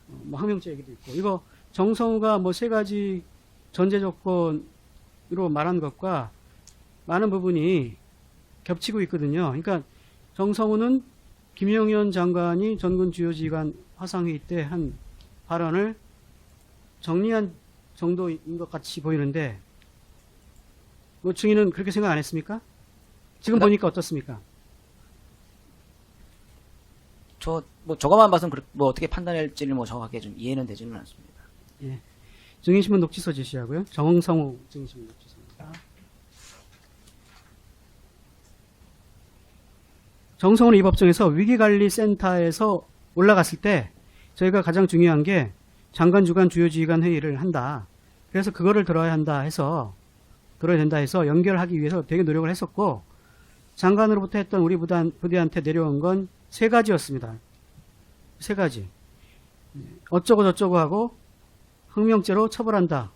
뭐 항명죄 얘기도 있고. 이거 정성우가 뭐 3가지 전제 조건으로 말한 것과 많은 부분이 겹치고 있거든요. 그러니까 정성우는 김용현 장관이 전군 주요지휘관 화상회의 때 한 발언을 정리한 정도인 것 같이 보이는데, 뭐 증인은 그렇게 생각 안 했습니까? 지금 보니까 어떻습니까? 저거만 봐서는 뭐 어떻게 판단할지를 뭐 정확하게 좀 이해는 되지는 않습니다. 예. 증인신문 녹취서 제시하고요. 정성우 증인신문 녹취서입니다. 정성우는 이 법정에서 위기관리센터에서 올라갔을 때 저희가 가장 중요한 게 장관 주간 주요지휘관 회의를 한다. 그래서 그거를 들어야 된다 해서 연결하기 위해서 되게 노력을 했었고, 장관으로부터 했던 우리 부대한테 내려온 건 3가지였습니다. 3가지. 어쩌고 저쩌고 하고 항명죄로 처벌한다.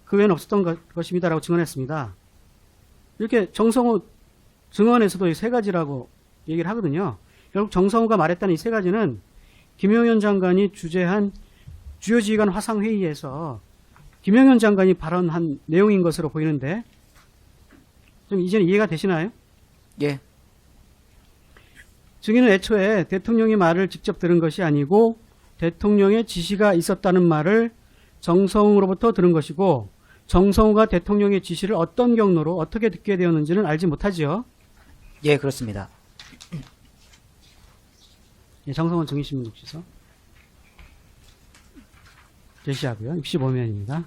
그 외에는 없었던 것입니다라고 증언했습니다. 이렇게 정성우 증언에서도 이 3가지라고 얘기를 하거든요. 결국 정성우가 말했다는 이 3가지는 김용현 장관이 주재한 주요지휘관 화상회의에서 김용현 장관이 발언한 내용인 것으로 보이는데, 좀 이제는 이해가 되시나요? 예. 증인은 애초에 대통령의 말을 직접 들은 것이 아니고 대통령의 지시가 있었다는 말을 정성우로부터 들은 것이고, 정성우가 대통령의 지시를 어떤 경로로 어떻게 듣게 되었는지는 알지 못하지요. 예, 그렇습니다. 예, 정성우 증인신문 녹취서 제시하고요. 65면입니다.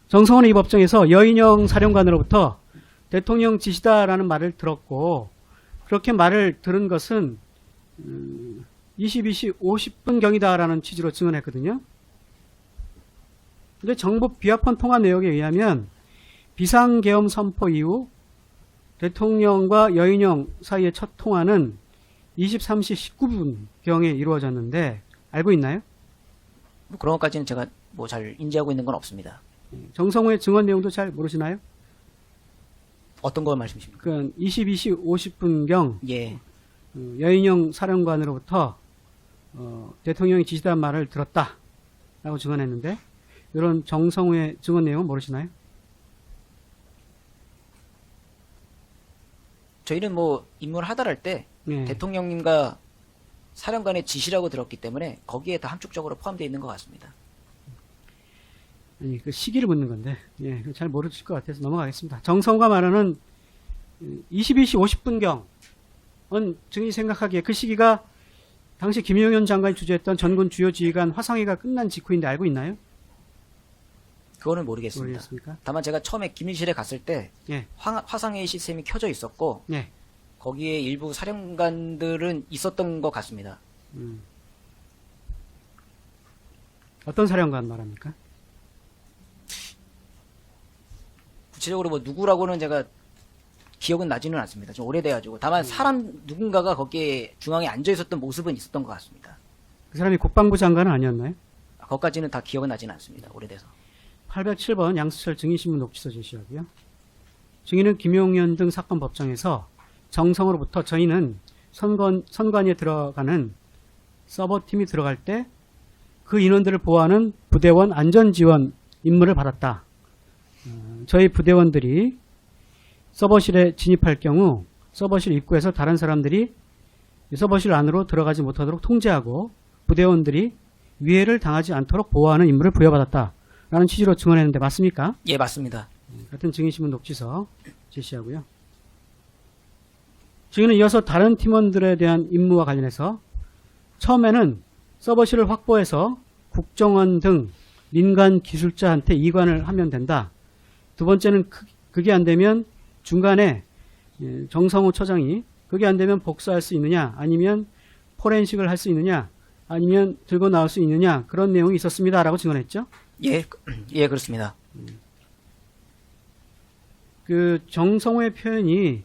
정성우는 이 법정에서 여인영 사령관으로부터 대통령 지시다라는 말을 들었고, 그렇게 말을 들은 것은 22시 50분경이다라는 취지로 증언했거든요. 근데 정부 비화폰 통화 내역에 의하면 비상계엄 선포 이후 대통령과 여인영 사이의 첫 통화는 23시 19분경에 이루어졌는데 알고 있나요? 뭐 그런 것까지는 제가 뭐 잘 인지하고 있는 건 없습니다. 정성우의 증언 내용도 잘 모르시나요? 어떤 걸 말씀이십니까? 그 22시 50분경 예. 여인영 사령관으로부터 대통령이 지시한 말을 들었다라고 증언했는데, 이런 정성우의 증언 내용은 모르시나요? 저희는 뭐 임무를 하달할 때 네. 대통령님과 사령관의 지시라고 들었기 때문에 거기에 다 함축적으로 포함되어 있는 것 같습니다. 아니, 그 시기를 묻는 건데, 예, 잘 모르실 것 같아서 넘어가겠습니다. 정성우가 말하는 22시 50분경은 증인이 생각하기에 그 시기가 당시 김용현 장관이 주재했던 전군 주요지휘관 화상회의가 끝난 직후인데 알고 있나요? 그거는 모르겠습니다. 모르겠습니까? 다만 제가 처음에 기밀실에 갔을 때 예, 화상회의 시스템이 켜져 있었고 예. 거기에 일부 사령관들은 있었던 것 같습니다. 어떤 사령관 말합니까? 구체적으로 뭐 누구라고는 제가 기억은 나지는 않습니다. 좀 오래돼가지고. 다만 사람 누군가가 거기에 중앙에 앉아 있었던 모습은 있었던 것 같습니다. 그 사람이 국방부 장관은 아니었나요? 거기까지는 다 기억은 나지는 않습니다. 오래돼서. 807번 양수철 증인신문 녹취서 제시하고요. 증인은 김용현 등 사건 법정에서 정성으로부터 저희는 선관위에 들어가는 서버팀이 들어갈 때 그 인원들을 보호하는 부대원 안전지원 임무를 받았다. 저희 부대원들이 서버실에 진입할 경우 서버실 입구에서 다른 사람들이 서버실 안으로 들어가지 못하도록 통제하고 부대원들이 위해를 당하지 않도록 보호하는 임무를 부여받았다라는 취지로 증언했는데 맞습니까? 예, 맞습니다. 같은 증인신문 녹취서 제시하고요. 증인은 이어서 다른 팀원들에 대한 임무와 관련해서 처음에는 서버실을 확보해서 국정원 등 민간 기술자한테 이관을 하면 된다. 두 번째는 그게 안 되면 중간에 정성우 처장이 그게 안 되면 복수할 수 있느냐, 아니면 포렌식을 할 수 있느냐, 아니면 들고 나올 수 있느냐 그런 내용이 있었습니다라고 증언했죠. 예, 예, 그렇습니다. 그 정성호의 표현이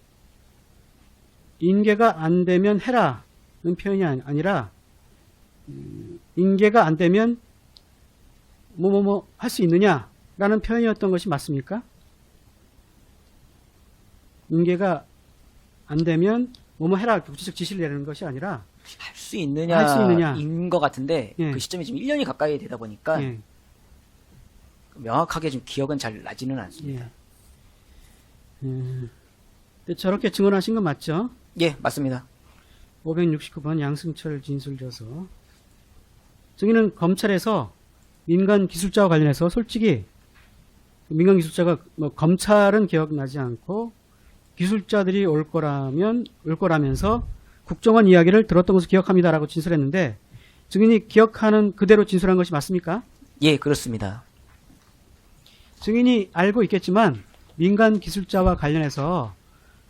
인계가 안 되면 해라는 표현이 아니라 인계가 안 되면 뭐뭐뭐 할 수 있느냐라는 표현이었던 것이 맞습니까? 인계가 안 되면 뭐뭐 해라 구체적 지시를 내리는 것이 아니라 할 수 있느냐, 할수 있느냐. 인 것 같은데 예. 그 시점이 지금 1년이 가까이 되다 보니까 예, 명확하게 좀 기억은 잘 나지는 않습니다. 예. 근데 저렇게 증언하신 건 맞죠? 예, 맞습니다. 569번 양승철 진술져서 증인은 검찰에서 민간 기술자와 관련해서 솔직히 민간 기술자가 뭐 검찰은 기억나지 않고 기술자들이 올 거라면서 국정원 이야기를 들었던 것을 기억합니다라고 진술했는데 증인이 기억하는 그대로 진술한 것이 맞습니까? 예, 그렇습니다. 증인이 알고 있겠지만 민간 기술자와 관련해서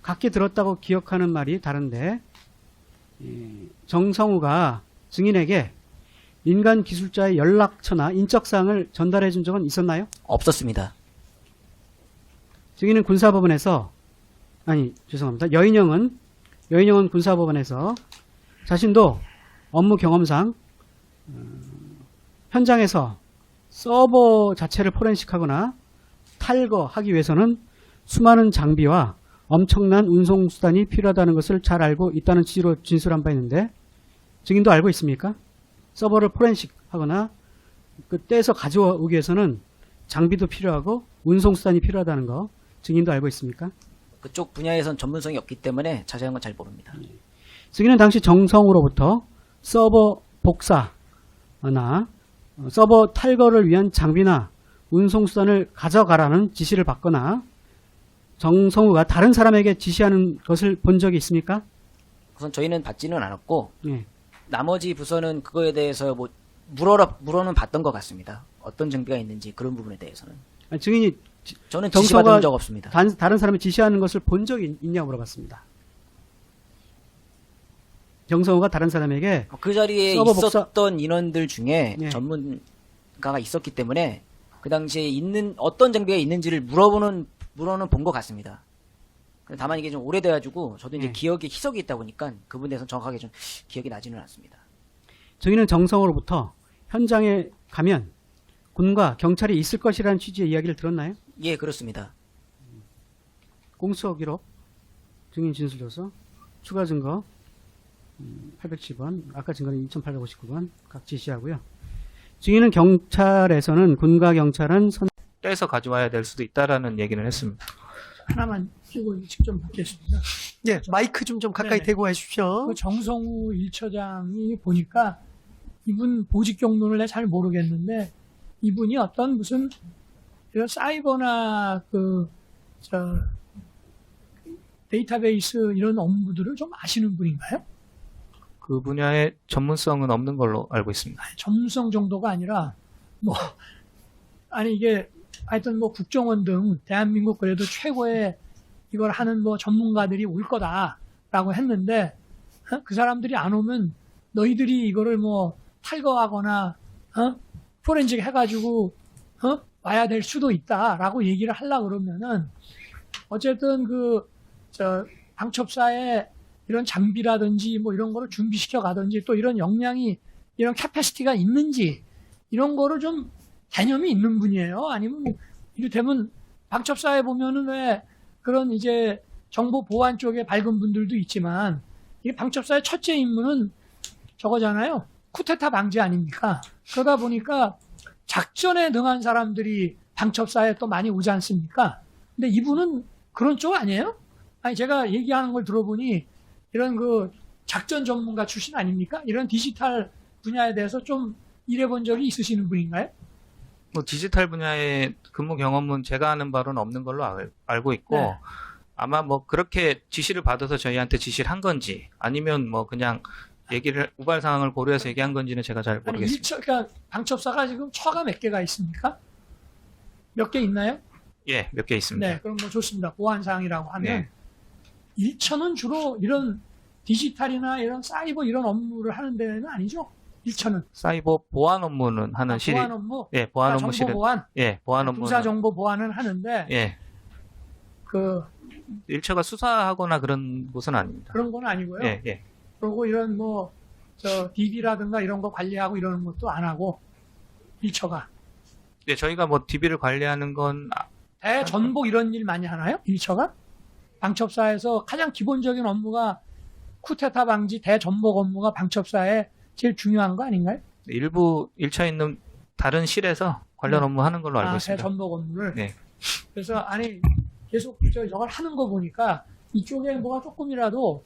각기 들었다고 기억하는 말이 다른데 정성우가 증인에게 민간 기술자의 연락처나 인적사항을 전달해 준 적은 있었나요? 없었습니다. 증인은 군사법원에서 죄송합니다. 여인영은 군사법원에서 자신도 업무 경험상 현장에서 서버 자체를 포렌식하거나 탈거하기 위해서는 수많은 장비와 엄청난 운송수단이 필요하다는 것을 잘 알고 있다는 취지로 진술한 바 있는데 증인도 알고 있습니까? 서버를 포렌식하거나 떼서 가져오기 위해서는 장비도 필요하고 운송수단이 필요하다는 거 증인도 알고 있습니까? 그쪽 분야에선 전문성이 없기 때문에 자세한 건 잘 모릅니다. 증인은 당시 정성으로부터 서버 복사나 서버 탈거를 위한 장비나 운송수단을 가져가라는 지시를 받거나 정성우가 다른 사람에게 지시하는 것을 본 적이 있습니까? 우선 저희는 받지는 않았고 예. 나머지 부서는 그거에 대해서 뭐 물어는 봤던 것 같습니다. 어떤 장비가 있는지 그런 부분에 대해서는 증인이 저는 정서가 지시받은 적 없습니다. 다른 사람이 지시하는 것을 본 적이 있냐고 물어봤습니다. 정성우가 다른 사람에게 그 자리에 서버 있었던 인원들 중에 예. 전문가가 있었기 때문에 그 당시에 어떤 장비가 있는지를 물어는 본 것 같습니다. 다만 이게 좀 오래돼가지고 저도 이제 예. 기억에 희석이 있다 보니까 그 부분에 대해서는 정확하게 좀 기억이 나지는 않습니다. 증인은 정성우로부터 현장에 가면 군과 경찰이 있을 것이라는 취지의 이야기를 들었나요? 예, 그렇습니다. 공수처 기록, 증인 진술조서, 추가 증거 810원, 아까 증거는 2859번 각 지시하고요. 증인은 경찰에서는 군과 경찰은 떼서 가져와야 될 수도 있다라는 얘기는 했습니다. 하나만 이거 직접 묻겠습니다. 예, 마이크 좀 가까이 네네. 대고 해주십시오. 그 정성우 1처장이 보니까 이분 보직 경로를 내가 잘 모르겠는데 이분이 어떤 무슨 이런 사이버나 데이터베이스 이런 업무들을 좀 아시는 분인가요? 그 분야의 전문성은 없는 걸로 알고 있습니다. 전문성 정도가 아니라 이게 하여튼 국정원 등 대한민국 그래도 최고의 이걸 하는 전문가들이 올 거다라고 했는데 그 사람들이 안 오면 너희들이 이거를 탈거하거나 포렌식 해가지고 와야 될 수도 있다라고 얘기를 하려고 그러면은 어쨌든 방첩사에 이런 장비라든지 이런 거를 준비시켜 가든지 또 이런 역량이 이런 캐패시티가 있는지 이런 거를 좀 개념이 있는 분이에요. 아니면 이를테면 방첩사에 보면은 왜 그런 이제 정보 보안 쪽에 밝은 분들도 있지만 이 방첩사의 첫째 임무는 저거잖아요. 쿠데타 방지 아닙니까? 그러다 보니까 작전에 능한 사람들이 방첩사에 또 많이 오지 않습니까? 근데 이분은 그런 쪽 아니에요? 제가 얘기하는 걸 들어보니 이런 작전 전문가 출신 아닙니까? 이런 디지털 분야에 대해서 좀 일해본 적이 있으시는 분인가요? 디지털 분야의 근무 경험은 제가 아는 바로는 없는 걸로 알고 있고 네. 아마 그렇게 지시를 받아서 저희한테 지시를 한 건지 아니면 그냥 얘기를 우발 상황을 고려해서 얘기한 건지는 제가 잘 모르겠습니다. 그러니까 방첩사가 지금 처가 몇 개가 있습니까? 몇 개 있나요? 예, 몇 개 있습니다. 네, 그럼 좋습니다. 보안사항이라고 하면 네. 1처는 주로 이런 디지털이나 이런 사이버 이런 업무를 하는 데는 아니죠? 일처는 사이버 보안 업무는 하는 실이 보안 업무, 예, 보안 업무 정보 실은 보안, 예, 보안 업무는 군사 정보 보안은 하는데 예, 그 일처가 수사하거나 그런 곳은 아닙니다. 그런 건 아니고요. 예, 예. 그리고 이런 뭐 저 DB라든가 이런 거 관리하고 이러는 것도 안 하고 일처가 예, 저희가 뭐 DB를 관리하는 건 대전복 이런 일 많이 하나요? 일처가 방첩사에서 가장 기본적인 업무가 쿠데타 방지 대전복 업무가 방첩사에 제일 중요한 거 아닌가요? 일부 일처에 있는 다른 실에서 관련 업무 하는 걸로 알고 있습니다. 대전복 업무를. 네. 그래서 아니 계속 저걸 하는 거 보니까 이쪽에 뭐가 조금이라도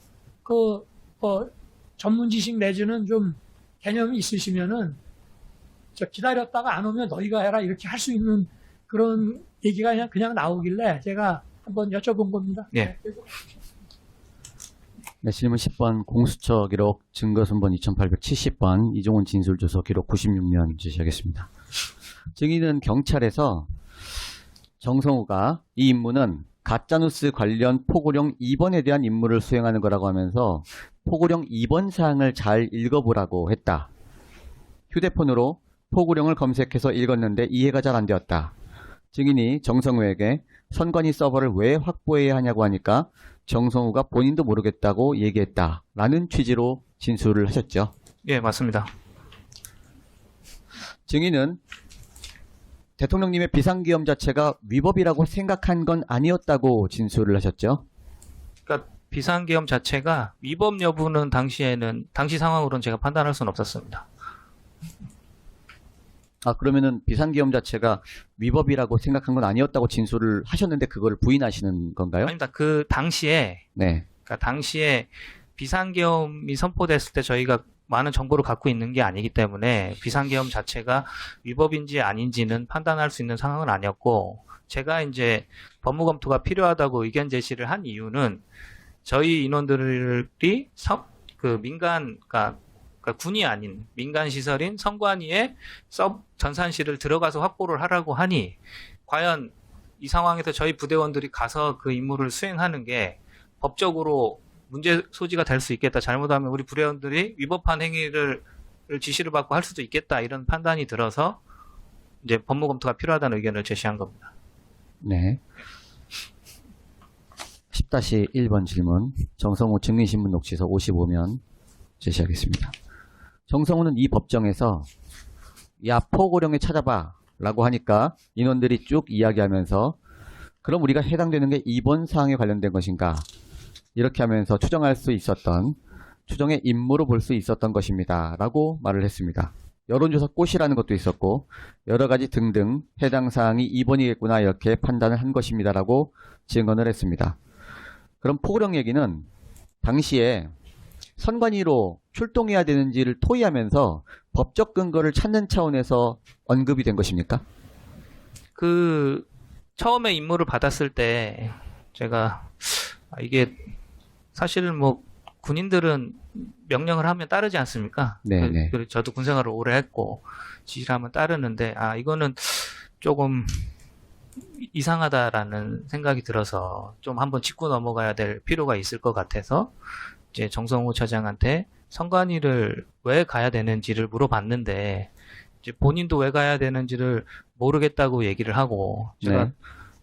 전문 지식 내지는 좀 개념이 있으시면은 저 기다렸다가 안 오면 너희가 해라 이렇게 할 수 있는 그런 얘기가 그냥 나오길래 제가 한번 여쭤본 겁니다. 예. 네, 질문 10번 공수처 기록 증거순번 2870번 이종훈 진술주소 기록 96면 지시하겠습니다. 증인은 경찰에서 정성우가 이 임무는 가짜뉴스 관련 포고령 2번에 대한 임무를 수행하는 거라고 하면서 포고령 2번 사항을 잘 읽어보라고 했다. 휴대폰으로 포고령을 검색해서 읽었는데 이해가 잘 안 되었다. 증인이 정성우에게 선관위 서버를 왜 확보해야 하냐고 하니까 정성우가 본인도 모르겠다고 얘기했다. 라는 취지로 진술을 하셨죠. 예, 맞습니다. 증인은 대통령님의 비상계엄 자체가 위법이라고 생각한 건 아니었다고 진술을 하셨죠. 그러니까 비상계엄 자체가 위법 여부는 당시 상황으로는 제가 판단할 수는 없었습니다. 그러면은 비상계엄 자체가 위법이라고 생각한 건 아니었다고 진술을 하셨는데 그걸 부인하시는 건가요? 아닙니다. 그 당시에 네. 그러니까 당시에 비상계엄이 선포됐을 때 저희가 많은 정보를 갖고 있는 게 아니기 때문에 비상계엄 자체가 위법인지 아닌지는 판단할 수 있는 상황은 아니었고, 제가 이제 법무검토가 필요하다고 의견 제시를 한 이유는 저희 인원들이 그러니까 군이 아닌 민간 시설인 선관위에 전산실을 들어가서 확보를 하라고 하니 과연 이 상황에서 저희 부대원들이 가서 그 임무를 수행하는 게 법적으로 문제 소지가 될 수 있겠다. 잘못하면 우리 부대원들이 위법한 행위를 지시를 받고 할 수도 있겠다. 이런 판단이 들어서 이제 법무검토가 필요하다는 의견을 제시한 겁니다. 네. 10-1번 질문. 정성우 증인신문 녹취서 55면 제시하겠습니다. 정성우는 이 법정에서 야 포고령에 찾아봐 라고 하니까 인원들이 쭉 이야기하면서 그럼 우리가 해당되는 게 2번 사항에 관련된 것인가 이렇게 하면서 추정할 수 있었던 추정의 임무로 볼 수 있었던 것입니다 라고 말을 했습니다. 여론조사 꽃이라는 것도 있었고 여러 가지 등등 해당 사항이 2번이겠구나 이렇게 판단을 한 것입니다 라고 증언을 했습니다. 그럼 포고령 얘기는 당시에 선관위로 출동해야 되는지를 토의하면서 법적 근거를 찾는 차원에서 언급이 된 것입니까? 처음에 임무를 받았을 때 제가 이게 사실은 뭐 군인들은 명령을 하면 따르지 않습니까? 네네. 그리고 저도 군 생활을 오래 했고 지시를 하면 따르는데 이거는 조금 이상하다라는 생각이 들어서 좀 한번 짚고 넘어가야 될 필요가 있을 것 같아서 이제 정성우 차장한테 선관위를 왜 가야 되는지를 물어봤는데 이제 본인도 왜 가야 되는지를 모르겠다고 얘기를 하고 제가 네.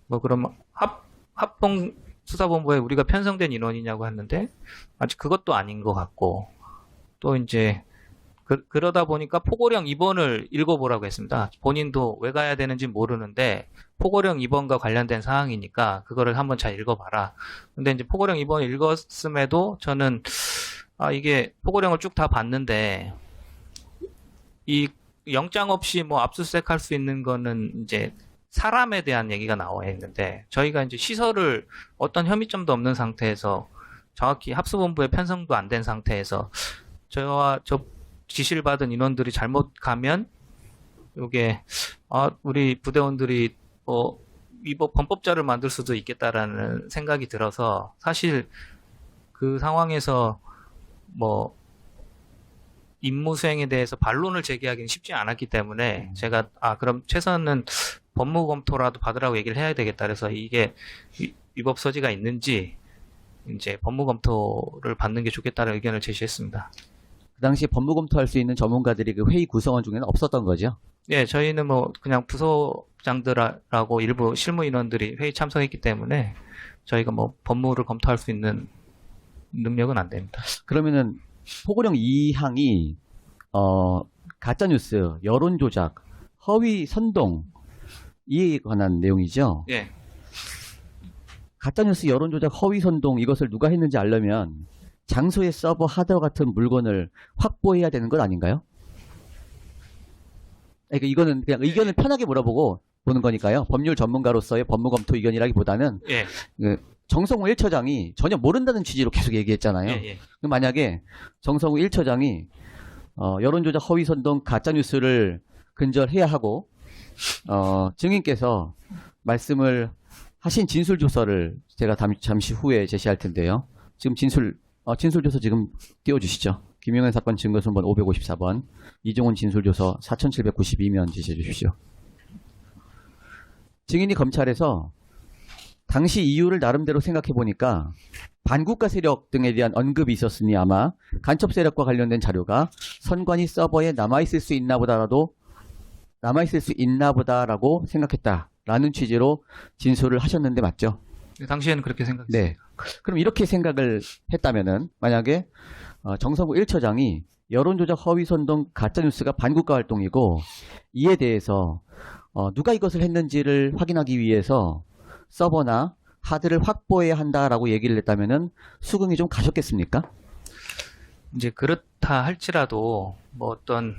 뭐 그럼 합동 수사본부에 우리가 편성된 인원이냐고 했는데 아직 그것도 아닌 것 같고 또 이제 그러다 보니까 포고령 2번을 읽어보라고 했습니다. 본인도 왜 가야 되는지 모르는데 포고령 2번과 관련된 사항이니까 그거를 한번 잘 읽어봐라. 근데 이제 포고령 2번을 읽었음에도 저는 이게 포고령을 쭉 다 봤는데 이 영장 없이 뭐 압수수색 할 수 있는 거는 이제 사람에 대한 얘기가 나와 있는데 저희가 이제 시설을 어떤 혐의점도 없는 상태에서 정확히 합수본부에 편성도 안 된 상태에서 저와 저 지시를 받은 인원들이 잘못 가면 이게 우리 부대원들이 위법 범법자를 만들 수도 있겠다라는 생각이 들어서 사실 그 상황에서 뭐 임무 수행에 대해서 반론을 제기하기는 쉽지 않았기 때문에 제가 그럼 최선은 법무검토라도 받으라고 얘기를 해야 되겠다. 그래서 이게 위법 소지가 있는지 이제 법무검토를 받는 게 좋겠다는 의견을 제시했습니다. 그 당시에 법무 검토할 수 있는 전문가들이 그 회의 구성원 중에는 없었던 거죠? 예, 저희는 뭐 그냥 부서장들하고 일부 실무 인원들이 회의 참석했기 때문에 저희가 뭐 법무를 검토할 수 있는 능력은 안 됩니다. 그러면은 포고령 2항이 가짜뉴스, 여론조작, 허위 선동 이에 관한 내용이죠? 예. 가짜뉴스, 여론조작, 허위 선동 이것을 누가 했는지 알려면 장소의 서버, 하드웨어 같은 물건을 확보해야 되는 것 아닌가요? 그러니까 이거는 그냥 의견을 편하게 물어보고 보는 거니까요. 법률 전문가로서의 법무 검토 의견이라기보다는 예. 그 정성우 1처장이 전혀 모른다는 취지로 계속 얘기했잖아요. 예. 그럼 만약에 정성우 1처장이 여론조작, 허위 선동, 가짜뉴스를 근절해야 하고 증인께서 말씀을 하신 진술조서를 제가 잠시 후에 제시할 텐데요. 지금 진술조서 지금 띄워주시죠. 김용현 사건 증거순번 554번, 이종훈 진술조서 4792면 제시해 주십시오. 증인이 검찰에서 당시 이유를 나름대로 생각해 보니까 반국가 세력 등에 대한 언급이 있었으니 아마 간첩 세력과 관련된 자료가 선관위 서버에 남아있을 수 있나 보다라고 생각했다라는 취지로 진술을 하셨는데 맞죠? 당시에는 그렇게 생각했습니다. 네. 그럼 이렇게 생각을 했다면은 만약에 정성우 1처장이 여론조작, 허위선동, 가짜뉴스가 반국가 활동이고 이에 대해서 누가 이것을 했는지를 확인하기 위해서 서버나 하드를 확보해야 한다라고 얘기를 했다면은 수긍이 좀 가셨겠습니까? 이제 그렇다 할지라도 뭐 어떤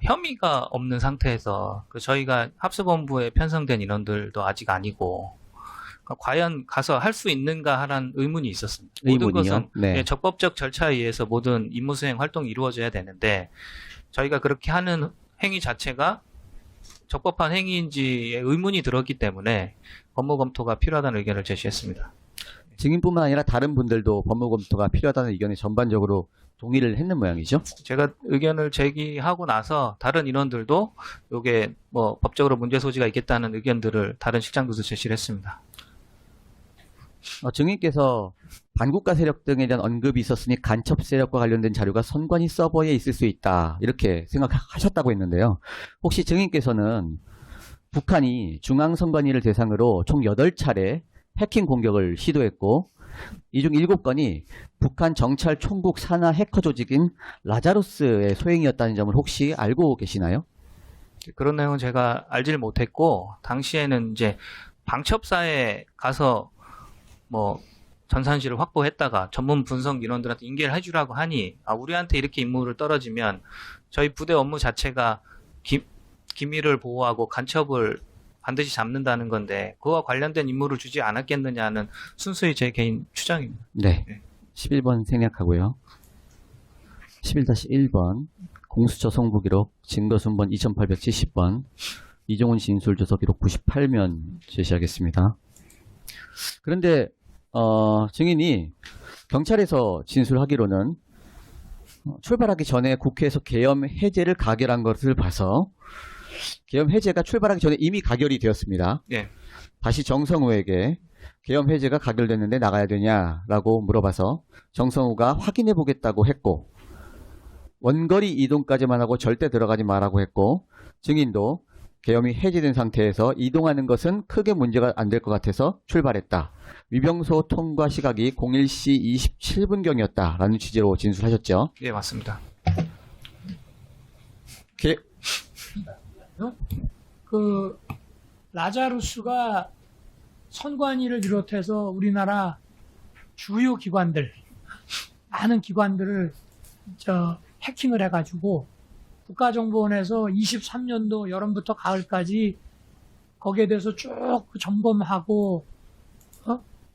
혐의가 없는 상태에서 저희가 합수본부에 편성된 인원들도 아직 아니고 과연 가서 할 수 있는가 하는 의문이 있었습니다. 모든 의문이요? 것은 네. 예, 적법적 절차에 의해서 모든 임무수행 활동이 이루어져야 되는데 저희가 그렇게 하는 행위 자체가 적법한 행위인지에 의문이 들었기 때문에 법무 검토가 필요하다는 의견을 제시했습니다. 증인뿐만 아니라 다른 분들도 법무 검토가 필요하다는 의견에 전반적으로 동의를 했는 모양이죠. 제가 의견을 제기하고 나서 다른 인원들도 이게 뭐 법적으로 문제 소지가 있겠다는 의견들을 다른 실장들도 제시를 했습니다. 증인께서 반국가 세력 등에 대한 언급이 있었으니 간첩 세력과 관련된 자료가 선관위 서버에 있을 수 있다 이렇게 생각하셨다고 했는데요. 혹시 증인께서는 북한이 중앙선관위를 대상으로 총 8차례 해킹 공격을 시도했고 이 중 7건이 북한 정찰 총국 산하 해커 조직인 라자루스의 소행이었다는 점을 혹시 알고 계시나요? 그런 내용은 제가 알지를 못했고 당시에는 이제 방첩사에 가서 뭐 전산실을 확보했다가 전문 분석 인원들한테 인계를 해주라고 하니 우리한테 이렇게 임무를 떨어지면 저희 부대 업무 자체가 기밀을 보호하고 간첩을 반드시 잡는다는 건데 그와 관련된 임무를 주지 않았겠느냐는 순수히 제 개인 추정입니다. 네. 네. 11번 생략하고요. 11-1번 공수처 송부기록 증거순번 2870번 이종훈 진술조서 기록 98면 제시하겠습니다. 그런데 증인이 경찰에서 진술하기로는 출발하기 전에 국회에서 계엄 해제를 가결한 것을 봐서 계엄 해제가 출발하기 전에 이미 가결이 되었습니다. 예. 다시 정성우에게 계엄 해제가 가결됐는데 나가야 되냐라고 물어봐서 정성우가 확인해 보겠다고 했고 원거리 이동까지만 하고 절대 들어가지 마라고 했고 증인도 계엄이 해제된 상태에서 이동하는 것은 크게 문제가 안 될 것 같아서 출발했다. 위병소 통과 시각이 01시 27분경이었다라는 취지로 진술하셨죠. 예, 맞습니다. 그 라자루스가 선관위를 비롯해서 우리나라 주요 기관들, 많은 기관들을 해킹을 해가지고 국가정보원에서 23년도 여름부터 가을까지 거기에 대해서 쭉 점검하고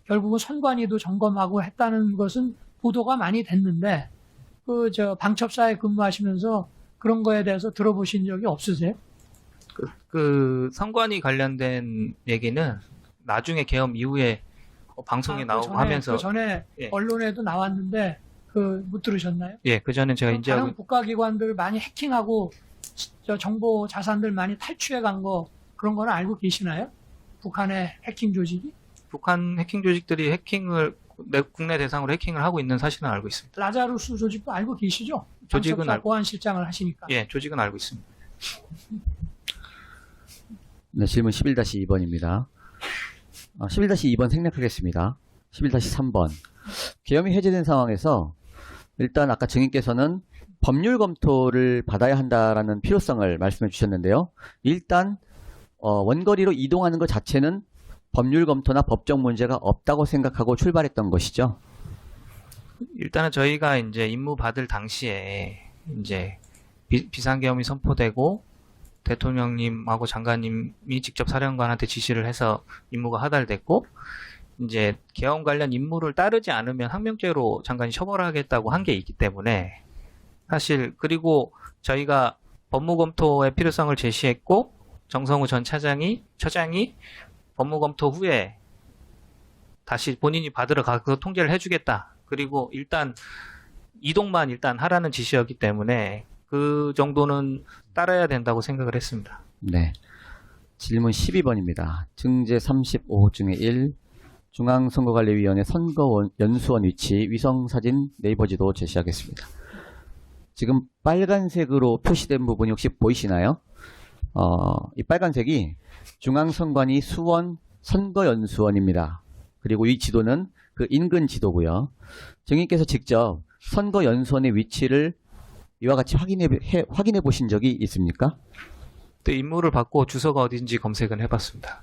결국은 선관위도 점검하고 했다는 것은 보도가 많이 됐는데 방첩사에 근무하시면서 그런 거에 대해서 들어보신 적이 없으세요? 그 선관위 관련된 얘기는 나중에 계엄 이후에 방송에 나오고 하면서 그 전에 예. 언론에도 나왔는데 못 들으셨나요? 예, 그 전에 제가 인지하고 다른 국가기관들 많이 해킹하고 정보 자산들 많이 탈취해 간 거 그런 거는 알고 계시나요? 북한의 해킹 조직이? 북한 해킹 조직들이 해킹을 국내 대상으로 해킹을 하고 있는 사실은 알고 있습니다. 라자루스 조직도 알고 계시죠? 조직은 방첩사 알고- 보안실장을 하시니까. 예, 조직은 알고 있습니다. 네, 질문 11-2번입니다. 11-2번 생략하겠습니다. 11-3번. 계엄이 해제된 상황에서 일단 아까 증인께서는 법률 검토를 받아야 한다라는 필요성을 말씀해 주셨는데요. 일단 원거리로 이동하는 것 자체는 법률 검토나 법적 문제가 없다고 생각하고 출발했던 것이죠. 일단은 저희가 이제 임무 받을 당시에 이제 비상계엄이 선포되고 대통령님하고 장관님이 직접 사령관한테 지시를 해서 임무가 하달됐고 이제 계엄 관련 임무를 따르지 않으면 항명죄로 장관이 처벌하겠다고 한 게 있기 때문에 사실 그리고 저희가 법무검토의 필요성을 제시했고 정성우 전 처장이 법무검토 후에 다시 본인이 받으러 가서 통제를 해주겠다. 그리고 일단 이동만 일단 하라는 지시였기 때문에 그 정도는 따라야 된다고 생각을 했습니다. 네. 질문 12번입니다. 증제 35호 중에 1. 중앙선거관리위원회 선거연수원 위치 위성사진 네이버 지도 제시하겠습니다. 지금 빨간색으로 표시된 부분이 혹시 보이시나요? 이 빨간색이 중앙선관위 수원 선거연수원입니다. 그리고 이 지도는 그 인근 지도고요. 증인께서 직접 선거연수원의 위치를 이와 같이 확인해 보신 적이 있습니까? 그때 임무를 받고 주소가 어딘지 검색은 해봤습니다.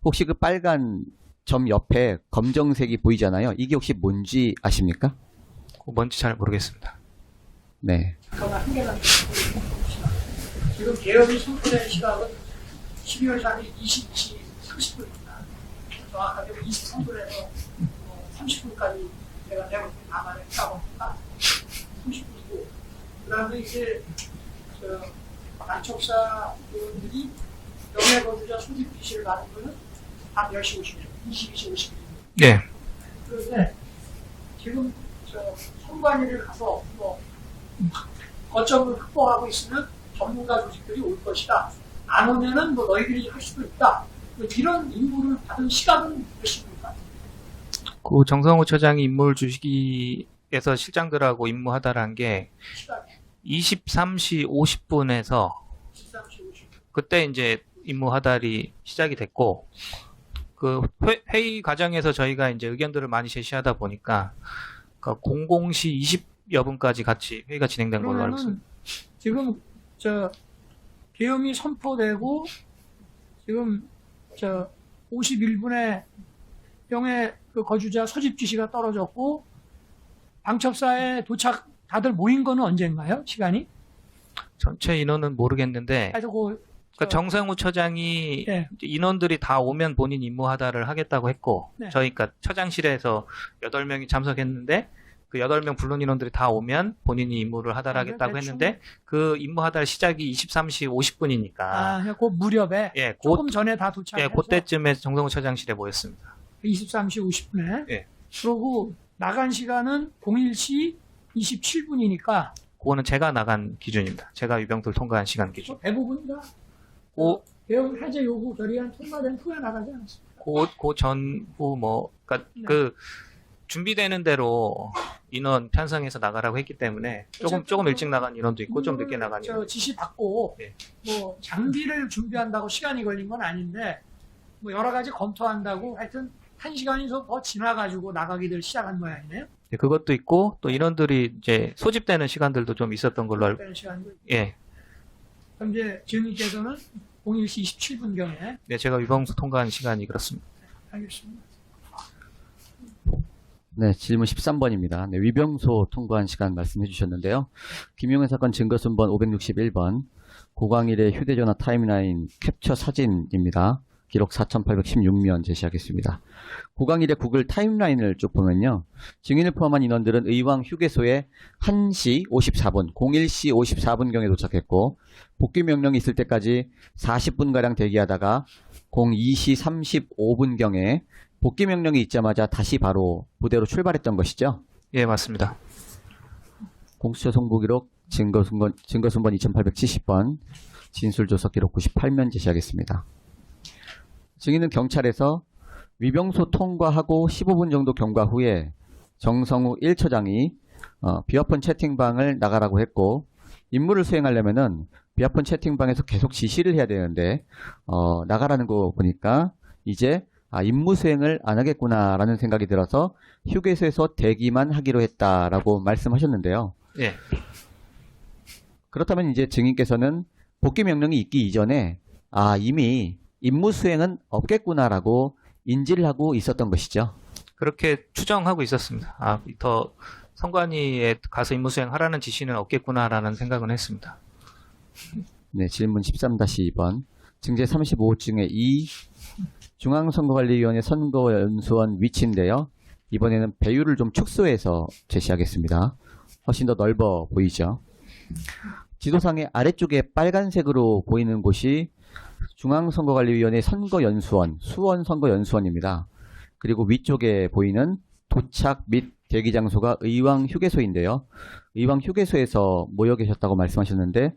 혹시 그 빨간 점 옆에 검정색이 보이잖아요. 이게 혹시 뭔지 아십니까? 뭔지 잘 모르겠습니다. 네. 잠깐만 한 개만 지금 계엄이 선포된 시각은 12월 4일 22시 30분입니다. 정확하게 23분에서 30분까지 제가 내가 나만을 까보니까 30분이고 그 다음에 이제 안촉사 의원들이 영해거주자 소집 지시를 받은 거는 밤 10시 50분, 22시 50분입니다. 네. 그런데 지금 선관위를 가서 거점을 확보하고 있으면 전문가 조직들이 올 것이다. 안 오면은 너희들이 할 수도 있다. 이런 임무를 받은 시간은 몇 시입니까? 그 정성우 처장이 임무를 주시기에서 실장들하고 임무하다란 게 시간 23시 50분에서 13시 50분. 그때 이제 임무 하달이 시작이 됐고 그 회의 과정에서 저희가 이제 의견들을 많이 제시하다 보니까 그러니까 00시 20여 분까지 같이 회의가 진행된 걸로 알고 있습니다. 지금 계엄이 선포되고 지금 51분에 영해 그 거주자 소집 지시가 떨어졌고 방첩사에 도착 다들 모인 거는 언젠가요? 시간이? 전체 인원은 모르겠는데 그래서 그러니까 정성우 처장이 예. 이제 인원들이 다 오면 본인 임무 하달을 하겠다고 했고 네. 저희가 처장실에서 8명이 참석했는데 그 8명 불른 인원들이 다 오면 본인이 임무를 하달하겠다고 대충. 했는데 그 임무 하달 시작이 23시 50분이니까 그냥 그 무렵에 예, 조금 전에 다 도착해서 그때쯤에 정성우 처장실에 모였습니다. 23시 50분에 예. 그러고 나간 시간은 01시 27분이니까 그거는 제가 나간 기준입니다. 제가 유병tul 통과한 시간 기준. 대부분 다 계엄 해제 요구 결의안 통과된 후에 나가지 않았습니까? 그 전후 그러니까 네. 그 준비되는 대로 인원 편성해서 나가라고 했기 때문에 조금 일찍 나간 인원도 있고 좀 늦게 나간 인원. 지시 받고 예. 장비를 준비한다고 시간이 걸린 건 아닌데 여러 가지 검토한다고 하여튼 1시간이 더 지나가지고 나가기들 시작한 모양이네요. 네, 그것도 있고 또 인원들이 이제 소집되는 시간들도 좀 있었던 걸로 알고. 그런 시간도 있고. 예, 그럼 이제 지은님께서는 01시 27분경에 네, 제가 위병수 통과한 시간이 그렇습니다. 알겠습니다. 네, 질문 13번입니다. 네, 위병소 통과한 시간 말씀해 주셨는데요. 김용현 사건 증거순번 561번, 고광일의 휴대전화 타임라인 캡처 사진입니다. 기록 4816면 제시하겠습니다. 고광일의 구글 타임라인을 쭉 보면요. 증인을 포함한 인원들은 의왕 휴게소에 1시 54분, 01시 54분경에 도착했고 복귀 명령이 있을 때까지 40분가량 대기하다가 02시 35분경에 복귀 명령이 있자마자 다시 바로 부대로 출발했던 것이죠. 예, 맞습니다. 공수처 송부기록 증거순번 2870번, 진술조서 기록 98면 제시하겠습니다. 증인은 경찰에서 위병소 통과하고 15분 정도 경과 후에 정성우 1처장이 비어폰 채팅방을 나가라고 했고, 임무를 수행하려면은 비어폰 채팅방에서 계속 지시를 해야 되는데 나가라는 거 보니까 이제 임무 수행을 안 하겠구나라는 생각이 들어서 휴게소에서 대기만 하기로 했다라고 말씀하셨는데요. 예. 그렇다면 이제 증인께서는 복귀 명령이 있기 이전에 이미 임무 수행은 없겠구나라고 인지를 하고 있었던 것이죠. 그렇게 추정하고 있었습니다. 더 선관위에 가서 임무 수행하라는 지시는 없겠구나라는 생각은 했습니다. 네, 질문 13-2번. 증제 35중에 2 중앙선거관리위원회 선거연수원 위치인데요. 이번에는 배율을 좀 축소해서 제시하겠습니다. 훨씬 더 넓어 보이죠. 지도상의 아래쪽에 빨간색으로 보이는 곳이 중앙선거관리위원회 선거연수원, 수원선거연수원입니다. 그리고 위쪽에 보이는 도착 및 대기 장소가 의왕휴게소인데요. 의왕휴게소에서 모여 계셨다고 말씀하셨는데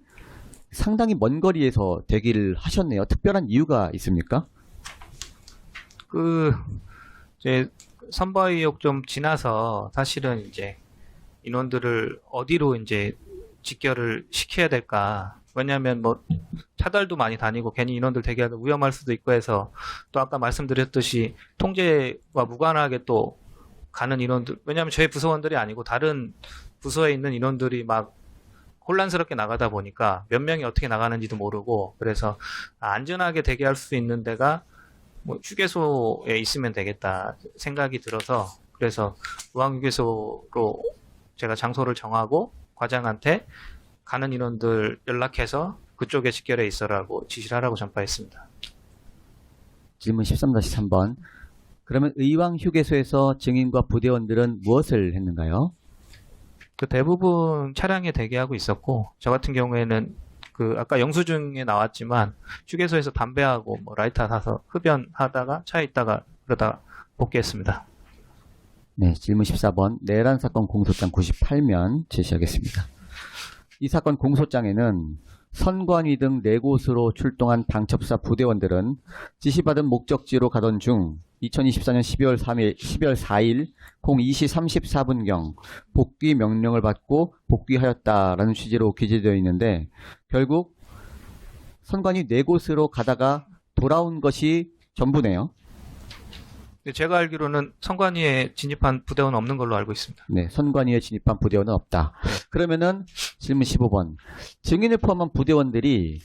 상당히 먼 거리에서 대기를 하셨네요. 특별한 이유가 있습니까? 이제 선바위역 좀 지나서 사실은 이제 인원들을 어디로 이제 직결을 시켜야 될까. 왜냐하면 뭐 차달도 많이 다니고 괜히 인원들 대기하다 위험할 수도 있고 해서, 또 아까 말씀드렸듯이 통제와 무관하게 또 가는 인원들, 왜냐하면 저희 부서원들이 아니고 다른 부서에 있는 인원들이 막 혼란스럽게 나가다 보니까 몇 명이 어떻게 나가는지도 모르고, 그래서 안전하게 대기할 수 있는 데가 뭐 휴게소에 있으면 되겠다 생각이 들어서, 그래서 의왕휴게소로 제가 장소를 정하고 과장한테 가는 인원들 연락해서 그쪽에 직결해 있어라고 지시를 하라고 전파했습니다. 질문 13-3번. 그러면 의왕휴게소에서 증인과 부대원들은 무엇을 했는가요? 대부분 차량에 대기하고 있었고, 저 같은 경우에는 아까 영수증에 나왔지만 휴게소에서 담배하고 뭐 라이터 사서 흡연하다가 차에 있다가 그러다 복귀했습니다. 네, 질문 14번. 내란 사건 공소장 98면 제시하겠습니다. 이 사건 공소장에는 선관위 등 4곳으로 출동한 방첩사 부대원들은 지시받은 목적지로 가던 중 2024년 12월 4일 02시 34분경 복귀 명령을 받고 복귀하였다라는 취지로 기재되어 있는데, 결국 선관위 4곳으로 가다가 돌아온 것이 전부네요. 제가 알기로는 선관위에 진입한 부대원은 없는 걸로 알고 있습니다. 네, 선관위에 진입한 부대원은 없다. 그러면은 질문 15번. 증인을 포함한 부대원들이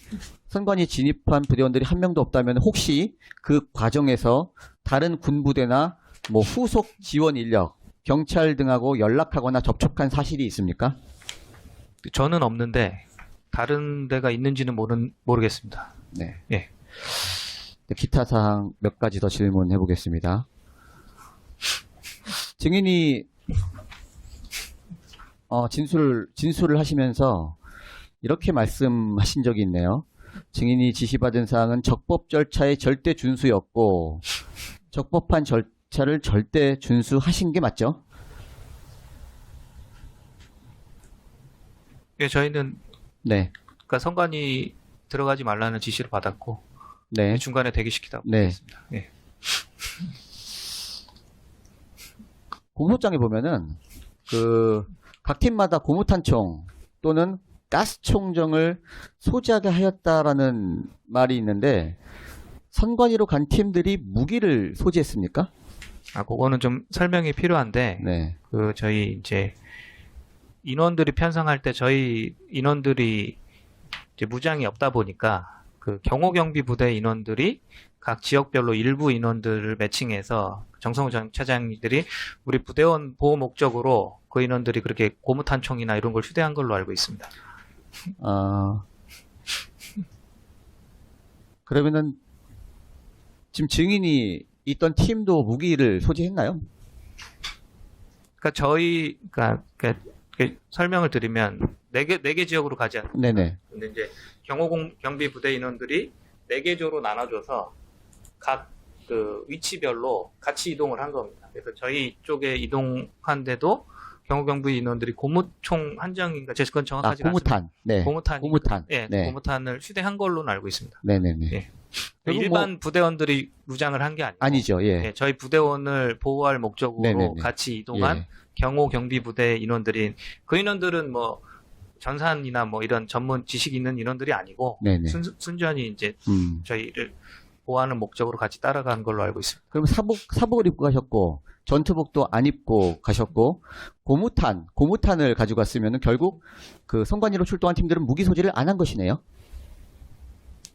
선관위 진입한 부대원들이 한 명도 없다면 혹시 그 과정에서 다른 군부대나 뭐 후속 지원 인력, 경찰 등하고 연락하거나 접촉한 사실이 있습니까? 저는 없는데 다른 데가 있는지는 모르겠습니다. 네. 예. 기타 사항 몇 가지 더 질문해 보겠습니다. 증인이 진술을 하시면서 이렇게 말씀하신 적이 있네요. 증인이 지시받은 사항은 적법 절차의 절대 준수였고 적법한 절차를 절대 준수하신 게 맞죠? 예, 저희는 네. 그러니까 선관위 들어가지 말라는 지시를 받았고, 네. 중간에 대기시키다고 네. 했습니다. 예. 공소장에 보면은 각 팀마다 고무탄총 또는 가스총정을 소지하게 하였다라는 말이 있는데, 선관위로 간 팀들이 무기를 소지했습니까? 그거는 좀 설명이 필요한데, 네. 저희 이제 인원들이 편성할 때 저희 인원들이 이제 무장이 없다 보니까 경호경비 부대 인원들이 각 지역별로 일부 인원들을 매칭해서 정성우 차장님들이 우리 부대원 보호 목적으로 그 인원들이 그렇게 고무탄총이나 이런 걸 휴대한 걸로 알고 있습니다. 그러면은 지금 증인이 있던 팀도 무기를 소지했나요? 그러니까 설명을 드리면 네 개 지역으로 가지 않습니까? 네네. 근데 이제 경호경비 부대 인원들이 4개 조로 나눠줘서 각 위치별로 같이 이동을 한 겁니다. 그래서 저희 쪽에 이동한데도 경호경비 인원들이 고무총 한정인가, 그건 정확하지 않습니다. 고무탄. 네. 고무탄. 고무탄. 예, 네. 고무탄을 휴대한 걸로는 알고 있습니다. 네네네. 예. 결국 일반 부대원들이 무장을 한 게 아니고 아니죠. 예. 예, 저희 부대원을 보호할 목적으로 네네네. 같이 이동한 예. 경호 경비 부대 인원들인 그 인원들은 뭐 전산이나 뭐 이런 전문 지식 있는 인원들이 아니고 네네. 순전히 이제 저희를 보호하는 목적으로 같이 따라간 걸로 알고 있습니다. 그럼 사복을 입고 가셨고 전투복도 안 입고 가셨고 고무탄을 가지고 갔으면 결국 그 선관위로 출동한 팀들은 무기 소지를 안 한 것이네요.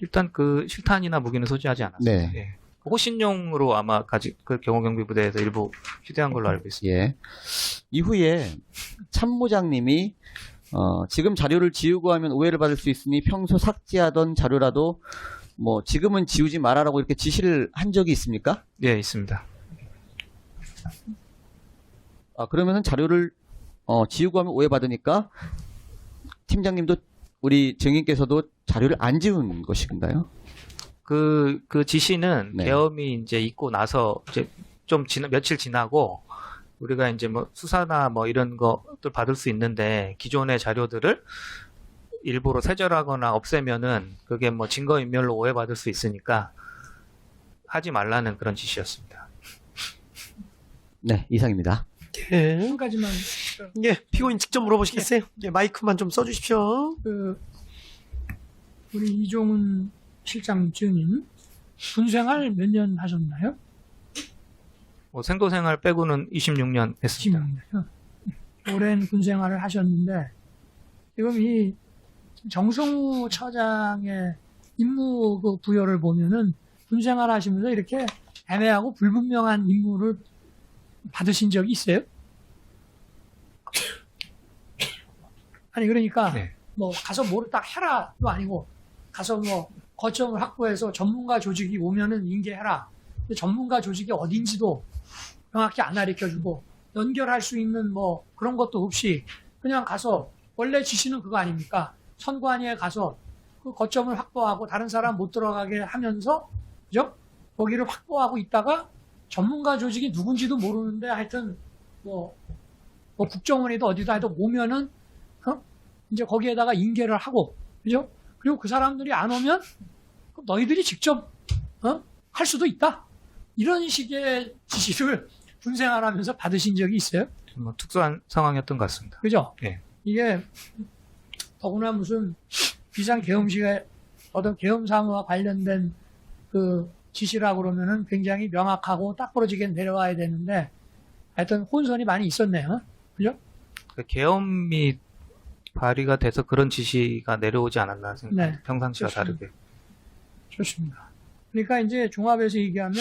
일단 그 실탄이나 무기는 소지하지 않았습니다. 네. 예. 호신용으로 아마 그 경호경비부대에서 일부 휴대한 걸로 알고 있습니다. 예. 이후에 참모장님이 지금 자료를 지우고 하면 오해를 받을 수 있으니 평소 삭제하던 자료라도 뭐 지금은 지우지 말아라고 이렇게 지시를 한 적이 있습니까? 예, 있습니다. 그러면은 자료를 지우고 하면 오해받으니까 팀장님도 우리 증인께서도 자료를 안 지운 것인가요? 그 지시는 네. 계엄이 이제 있고 나서 이제 좀 며칠 지나고 우리가 이제 뭐 수사나 뭐 이런 것들 받을 수 있는데 기존의 자료들을 일부러 세절하거나 없애면은 그게 뭐 증거인멸로 오해받을 수 있으니까 하지 말라는 그런 지시였습니다. 네, 이상입니다. 예. 한 가지만 예, 피고인 직접 물어보시겠어요? 예, 마이크만 좀 써주십시오. 우리 이종훈 실장 증인 군생활 몇 년 하셨나요? 뭐 생도생활 빼고는 26년 했습니다. 26년이요. 오랜 군생활을 하셨는데 지금 이 정성우 처장의 임무 그 부여를 보면은 군생활 하시면서 이렇게 애매하고 불분명한 임무를 받으신 적이 있어요? 아니 그러니까 네. 뭐 가서 뭐를 딱 해라도 아니고 가서 뭐 거점을 확보해서 전문가 조직이 오면은 인계해라. 근데 전문가 조직이 어딘지도 명확히 안 가르쳐주고 연결할 수 있는 뭐 그런 것도 없이 그냥 가서 원래 지시는 그거 아닙니까? 선관위에 가서 그 거점을 확보하고 다른 사람 못 들어가게 하면서 그죠? 거기를 확보하고 있다가 전문가 조직이 누군지도 모르는데 하여튼 뭐 국정원이든 어디다 해도 오면은 이제 거기에다가 인계를 하고 그죠? 그리고 그 사람들이 안 오면 그럼 너희들이 직접 할 수도 있다. 이런 식의 지시를 군생활하면서 받으신 적이 있어요? 뭐 특수한 상황이었던 것 같습니다. 그죠? 예. 이게 더구나 무슨 비상계엄식의 어떤 계엄 사무와 관련된 그 지시라고 그러면은 굉장히 명확하고 딱 부러지게 내려와야 되는데 하여튼 혼선이 많이 있었네요. 그죠? 그 계엄이 발의가 돼서 그런 지시가 내려오지 않았나 생각합니다. 네. 평상시와 좋습니다. 다르게. 좋습니다. 그러니까 이제 종합해서 얘기하면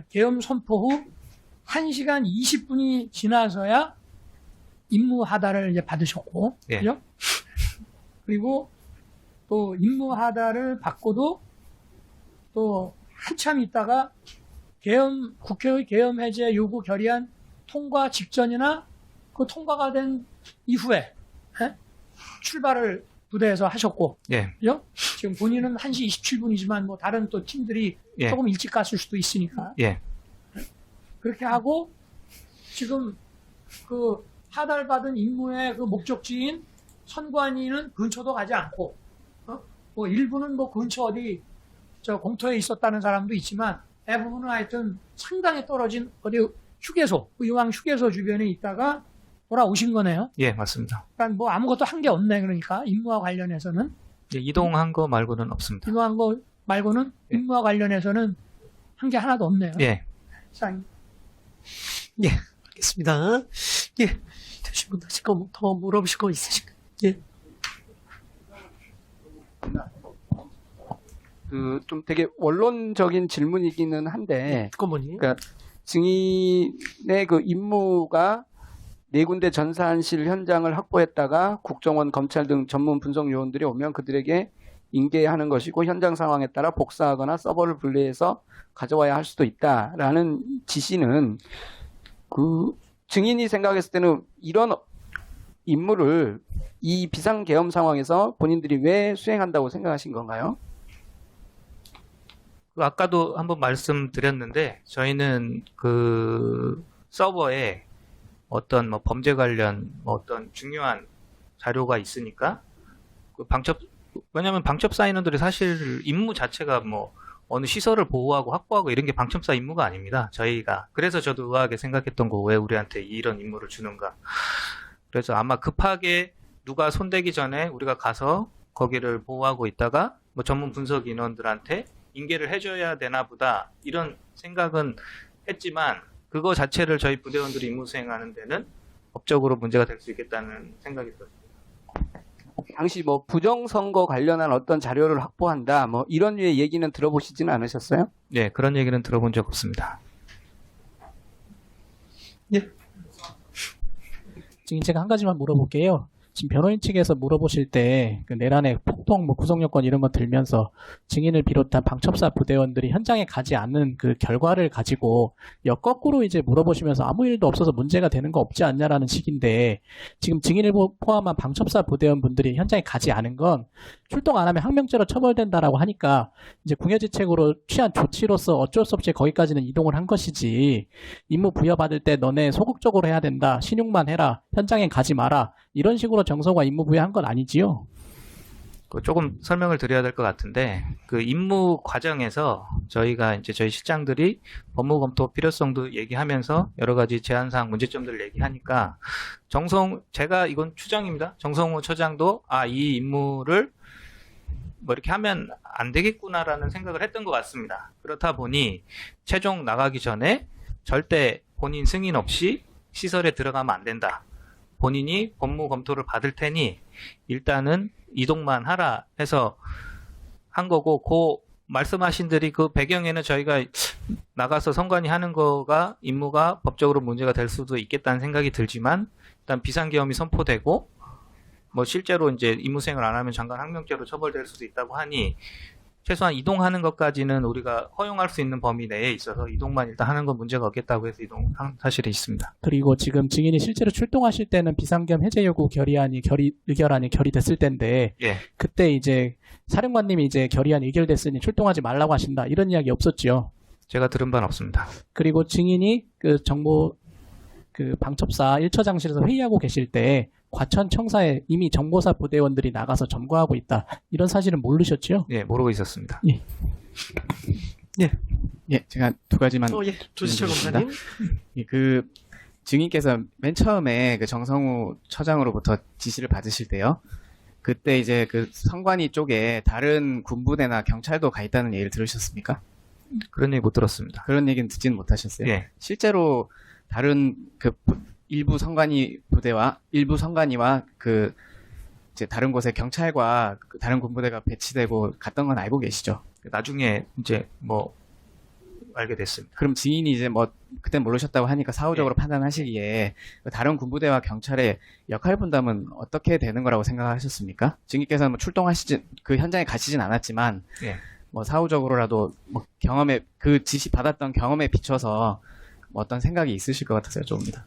계엄 선포 후 1시간 20분이 지나서야 임무 하달을 이제 받으셨고, 예. 그죠? 그리고 또 임무 하달을 받고도 또 한참 있다가 국회의 계엄 해제 요구 결의안 통과 직전이나 그 통과가 된 이후에 출발을 부대에서 하셨고, 예. 그죠? 지금 본인은 1시 27분이지만 뭐 다른 또 팀들이 예. 조금 일찍 갔을 수도 있으니까 예. 그렇게 하고 지금 그 하달받은 임무의 그 목적지인 선관위는 근처도 가지 않고 뭐 일부는 뭐 근처 어디 저 공터에 있었다는 사람도 있지만 대부분은 하여튼 상당히 떨어진 어디 휴게소 의왕 휴게소 주변에 있다가 돌아오신 거네요. 예, 맞습니다. 그러니까 뭐 아무것도 한 게 없네. 그러니까 임무와 관련해서는 예, 이동한 거 말고는 없습니다. 이동한 거 말고는 예. 임무와 관련해서는 한 게 하나도 없네요. 예. 상 예, 알겠습니다. 예, 되신 분 다시 더 물어보실 거 있으신가요? 예. 좀 되게 원론적인 질문이기는 한데, 특검원이. 그러니까 증인의 그 임무가 네 군데 전산실 현장을 확보했다가 국정원, 검찰 등 전문 분석 요원들이 오면 그들에게 인계하는 것이고 현장 상황에 따라 복사하거나 서버를 분리해서 가져와야 할 수도 있다라는 지시는 그 증인이 생각했을 때는 이런 임무를 이 비상계엄 상황에서 본인들이 왜 수행한다고 생각하신 건가요? 아까도 한번 말씀드렸는데 저희는 그 서버에 어떤 뭐 범죄 관련 뭐 어떤 중요한 자료가 있으니까 그 방첩 왜냐하면 방첩사 인원들이 사실 임무 자체가 뭐 어느 시설을 보호하고 확보하고 이런 게 방첩사 임무가 아닙니다. 저희가. 그래서 저도 의아하게 생각했던 거, 왜 우리한테 이런 임무를 주는가. 그래서 아마 급하게 누가 손대기 전에 우리가 가서 거기를 보호하고 있다가 뭐 전문 분석 인원들한테 인계를 해줘야 되나 보다 이런 생각은 했지만, 그거 자체를 저희 부대원들이 임무 수행하는 데는 법적으로 문제가 될 수 있겠다는 생각이 들었습니다. 당시 뭐 부정선거 관련한 어떤 자료를 확보한다, 뭐 이런 류의 얘기는 들어보시지는 않으셨어요? 네, 그런 얘기는 들어본 적 없습니다. 지금 제가 한 가지만 물어볼게요. 지금 변호인 측에서 물어보실 때 그 내란의 폭동, 뭐 구속 요건 이런 거 들면서 증인을 비롯한 방첩사 부대원들이 현장에 가지 않는 그 결과를 가지고 역거꾸로 이제 물어보시면서 아무 일도 없어서 문제가 되는 거 없지 않냐라는 식인데, 지금 증인을 포함한 방첩사 부대원분들이 현장에 가지 않은 건 출동 안 하면 항명죄로 처벌된다라고 하니까 이제 궁여지책으로 취한 조치로서 어쩔 수 없이 거기까지는 이동을 한 것이지, 임무 부여받을 때 너네 소극적으로 해야 된다, 신용만 해라, 현장에 가지 마라, 이런 식으로 정서가 임무 부여한 건 아니지요? 조금 설명을 드려야 될 것 같은데, 그 임무 과정에서 저희가 이제 저희 실장들이 법무 검토 필요성도 얘기하면서 여러 가지 제한사항, 문제점들을 얘기하니까 제가 이건 추정입니다. 정성호 처장도 이 임무를 뭐 이렇게 하면 안 되겠구나라는 생각을 했던 것 같습니다. 그렇다 보니 최종 나가기 전에 절대 본인 승인 없이 시설에 들어가면 안 된다. 본인이 법무 검토를 받을 테니 일단은 이동만 하라 해서 한 거고, 그 말씀하신 들이 그 배경에는 저희가 나가서 선관위 하는 거가 임무가 법적으로 문제가 될 수도 있겠다는 생각이 들지만, 일단 비상계엄이 선포되고 뭐 실제로 이제 임무 수행을 안 하면 장관 항명죄로 처벌될 수도 있다고 하니, 최소한 이동하는 것까지는 우리가 허용할 수 있는 범위 내에 있어서 이동만 일단 하는 건 문제가 없겠다고 해서 이동한 사실이 있습니다. 그리고 지금 증인이 실제로 출동하실 때는 비상계엄 해제 요구 의결안이 결의됐을 텐데, 예. 그때 이제 사령관님이 이제 결의안이 의결됐으니 출동하지 말라고 하신다, 이런 이야기 없었지요? 제가 들은 바는 없습니다. 그리고 증인이 그 방첩사 1처장실에서 회의하고 계실 때 과천청사에 이미 정보사 부대원들이 나가서 점거하고 있다, 이런 사실은 모르셨죠? 예, 모르고 있었습니다. 예, 제가 두 가지만. 조지철 말씀드리겠습니다. 검사님. 예, 그 증인께서 맨 처음에 그 정성우 처장으로부터 지시를 받으실 때요, 그때 이제 그 선관위 쪽에 다른 군부대나 경찰도 가 있다는 얘기를 들으셨습니까? 그런 얘기 못 들었습니다. 그런 얘기는 듣지는 못하셨어요? 예. 실제로 다른 일부 선관위와 그 이제 다른 곳에 경찰과 그 다른 군부대가 배치되고 갔던 건 알고 계시죠? 나중에 이제 뭐 알게 됐습니다. 그럼 증인이 이제 뭐 그때 모르셨다고 하니까 사후적으로 판단하시기에 다른 군부대와 경찰의 역할 분담은 어떻게 되는 거라고 생각하셨습니까? 증인께서는 뭐 그 현장에 가시진 않았지만 예. 뭐 사후적으로라도 뭐 그 지시 받았던 경험에 비춰서 뭐 어떤 생각이 있으실 것 같아서 여쭤봅니다.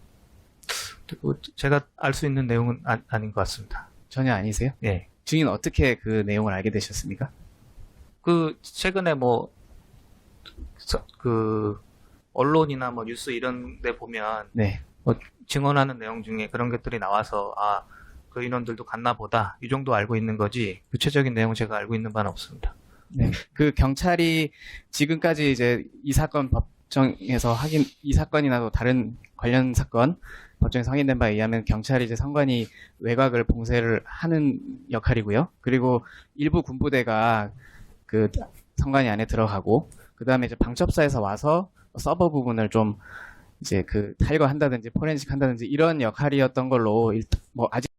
제가 알 수 있는 내용은 아닌 것 같습니다. 전혀 아니세요? 예. 증인 어떻게 그 내용을 알게 되셨습니까? 최근에 언론이나 뭐 뉴스 이런 데 보면 네. 증언하는 내용 중에 그런 것들이 나와서 그 인원들도 갔나 보다, 이 정도 알고 있는 거지 구체적인 내용 제가 알고 있는 바는 없습니다. 네. 그 경찰이 지금까지 이제 이 사건 법정에서 이 사건이나 또 다른 관련 사건 법정에서 확인된 바에 의하면 경찰이 이제 선관위 외곽을 봉쇄를 하는 역할이고요. 그리고 일부 군부대가 그 선관위 안에 들어가고, 그 다음에 이제 방첩사에서 와서 서버 부분을 좀 이제 탈거한다든지 포렌식 한다든지 이런 역할이었던 걸로 아직